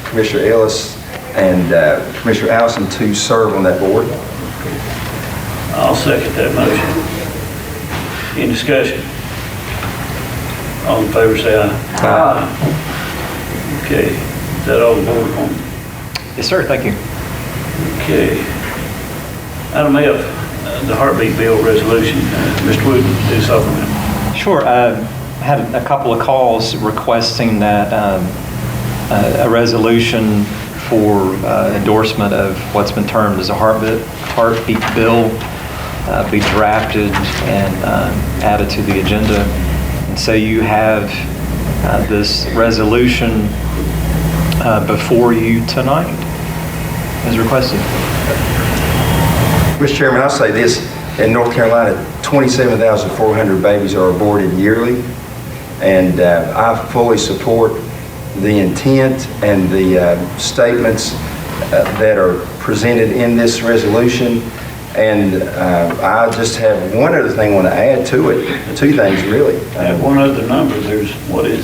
Commissioner Ellis and Commissioner Allison to serve on that board. I'll second that motion. Any discussion? All in favor say aye. Aye. Okay, is that all the board appointments? Yes, sir. Thank you. Okay. Item F, the heartbeat bill resolution. Mr. Wood, do something. Sure. Had a couple of calls requesting that a resolution for endorsement of what's been termed as a heartbeat bill be drafted and added to the agenda. And so you have this resolution before you tonight as requested. Mr. Chairman, I'll say this. In North Carolina, 27,400 babies are aborted yearly. And I fully support the intent and the statements that are presented in this resolution. And I just have one other thing I want to add to it, two things really. One other number, there's,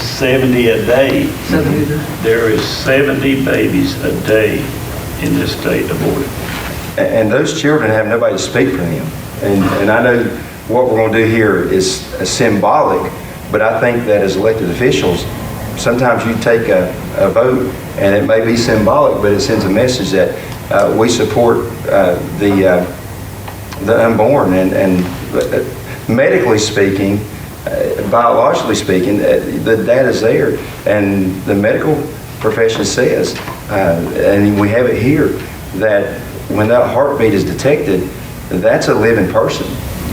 70 a day? 70 a day. There is 70 babies a day in this state aborted. And those children have nobody to speak for them. And I know what we're going to do here is symbolic, but I think that as elected officials, sometimes you take a vote and it may be symbolic, but it sends a message that we support the unborn. And medically speaking, biologically speaking, the data's there. And the medical profession says, and we have it here, that when that heartbeat is detected, that's a living person.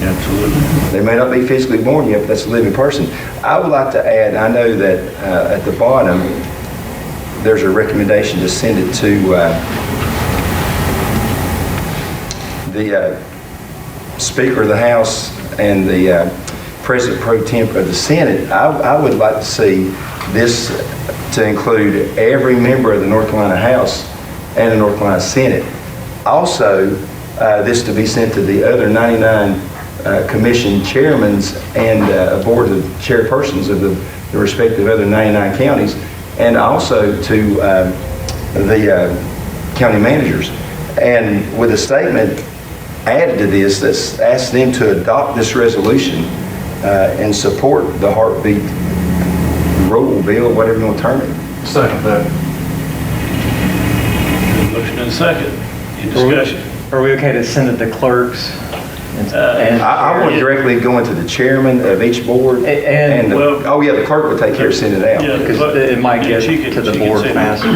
Absolutely. They may not be physically born yet, but that's a living person. I would like to add, I know that at the bottom, there's a recommendation to send it to the Speaker of the House and the President Pro Tem of the Senate. I would like to see this to include every member of the North Carolina House and the North Carolina Senate. Also, this to be sent to the other 99 commission chairmans and board of chairpersons of the respective other 99 counties, and also to the county managers. And with a statement added to this that's asked them to adopt this resolution and support the heartbeat rule, bill, whatever you want to term it. Second that. Motion and second. Any discussion? Are we okay to send it to clerks? I want directly go into the chairman of each board, and the clerk will take care of sending it out. Yeah, because it might get to the board faster.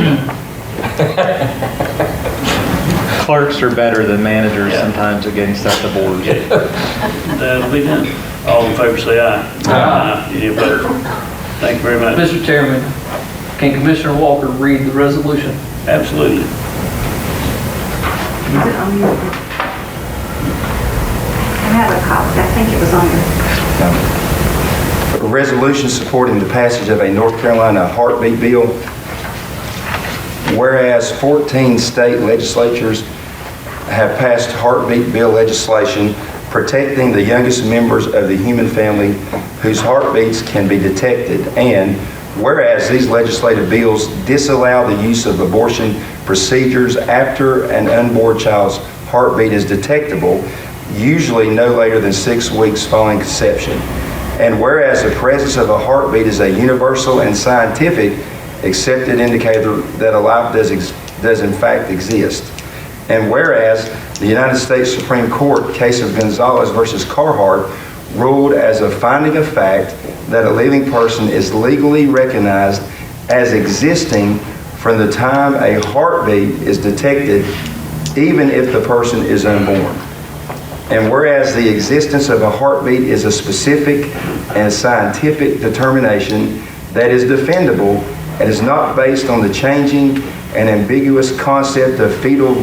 Clerks are better than managers sometimes at getting stuff to board. That'll be done. All in favor say aye. Aye. Any opposed? Thank you very much. Mr. Chairman, can Commissioner Walker read the resolution? Absolutely. Is it on your? I have a copy. I think it was on your. A resolution supporting the passage of a North Carolina heartbeat bill. Whereas 14 state legislatures have passed heartbeat bill legislation protecting the youngest members of the human family whose heartbeats can be detected, and whereas these legislative bills disallow the use of abortion procedures after an unborn child's heartbeat is detectable, usually no later than 6 weeks following conception. And whereas the presence of a heartbeat is a universal and scientific accepted indicator that a life does in fact exist. And whereas the United States Supreme Court case of Gonzalez versus Carhart ruled as a finding of fact that a living person is legally recognized as existing from the time a heartbeat is detected, even if the person is unborn. And whereas the existence of a heartbeat is a specific and scientific determination that is defendable and is not based on the changing and ambiguous concept of fetal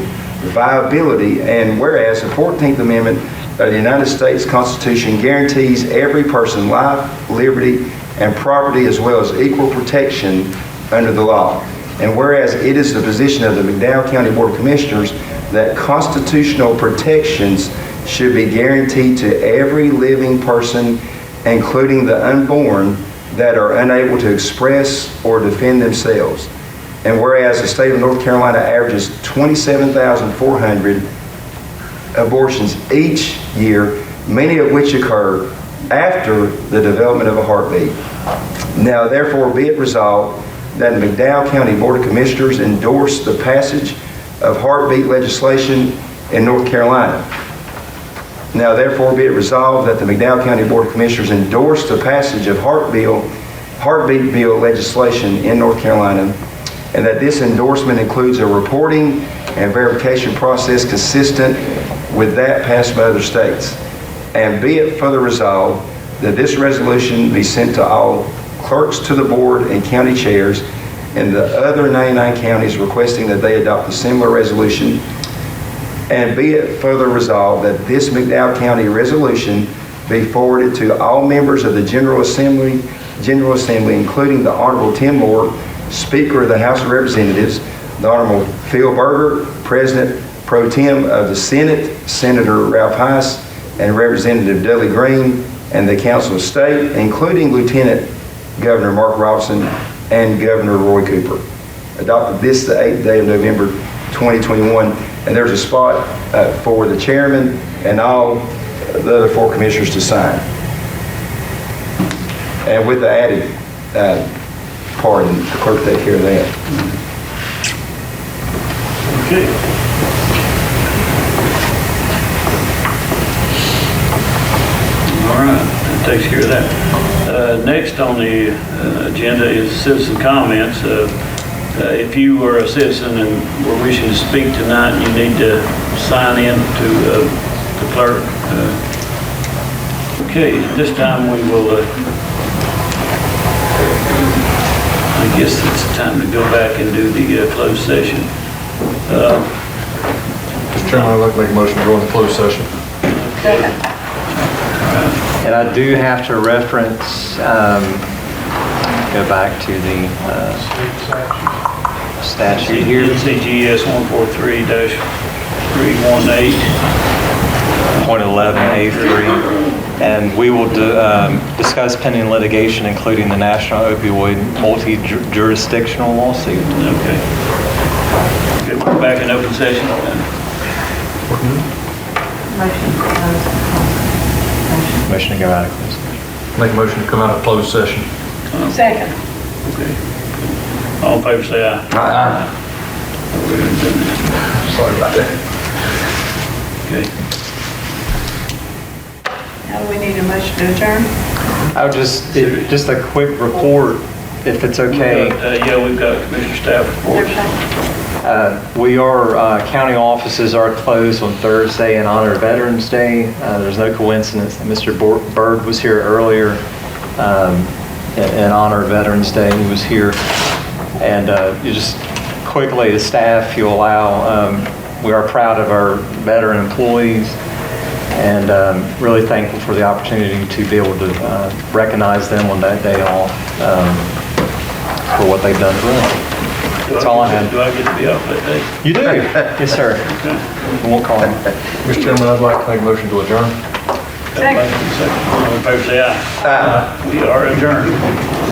viability, and whereas the 14th Amendment of the United States Constitution guarantees every person life, liberty, and property as well as equal protection under the law. And whereas it is the position of the McDowell County Board of Commissioners that constitutional protections should be guaranteed to every living person, including the unborn, that are unable to express or defend themselves. And whereas the state of North Carolina averages 27,400 abortions each year, many of which occur after the development of a heartbeat. Now therefore be it resolved that the McDowell County Board of Commissioners endorse the passage of heartbeat legislation in North Carolina. Now therefore be it resolved that the McDowell County Board of Commissioners endorse the passage of heartbeat bill legislation in North Carolina, and that this endorsement includes a reporting and verification process consistent with that passed by other states. And be it further resolved that this resolution be sent to all clerks to the board and county chairs in the other 99 counties requesting that they adopt a similar resolution. And be it further resolved that this McDowell County resolution be forwarded to all members of the General Assembly General Assembly, including the Honorable Tim Moore, Speaker of the House of Representatives, the Honorable Phil Berger, President Pro Tem of the Senate, Senator Ralph Heiss, and Representative Dudley Green, and the Council of State, including Lieutenant Governor Mark Robinson and Governor Roy Cooper. Adopted this the 8th day of November 2021, and there's a spot for the chairman and all the other 4 commissioners to sign. And with the added part, and the clerk take care of that. Okay. All right, that takes care of that. Next on the agenda is citizen comments. If you are a citizen and were wishing to speak tonight, you need to sign in to the clerk. Okay, this time we will, I guess it's time to go back and do the closed session. Mr. Chairman, I'd like to make a motion to go into closed session. And I do have to reference, go back to the statute here. CGS 143-318.11A3. And we will discuss pending litigation, including the National Opioid multi-jurisdictional lawsuit. Okay. Okay, we're back in open session. Motion to go out of closed session. Make a motion to come out of closed session. Second. Okay. All in favor say aye. Aye. Sorry about that. Okay. Now do we need a motion to adjourn? I would just a quick report, if it's okay. Yeah, we've got commissioner staff reports. County offices are closed on Thursday in honor of Veterans Day. There's no coincidence that Mr. Byrd was here earlier in honor of Veterans Day. He was here. And you just quickly, the staff, you allow, we are proud of our veteran employees and really thankful for the opportunity to be able to recognize them on that day off for what they've done for us. That's all I have. Do I get to be off that day? You do? Yes, sir. Okay. We won't call him. Mr. Chairman, I'd like to make a motion to adjourn. Second. All in favor say aye. Aye. We are adjourned.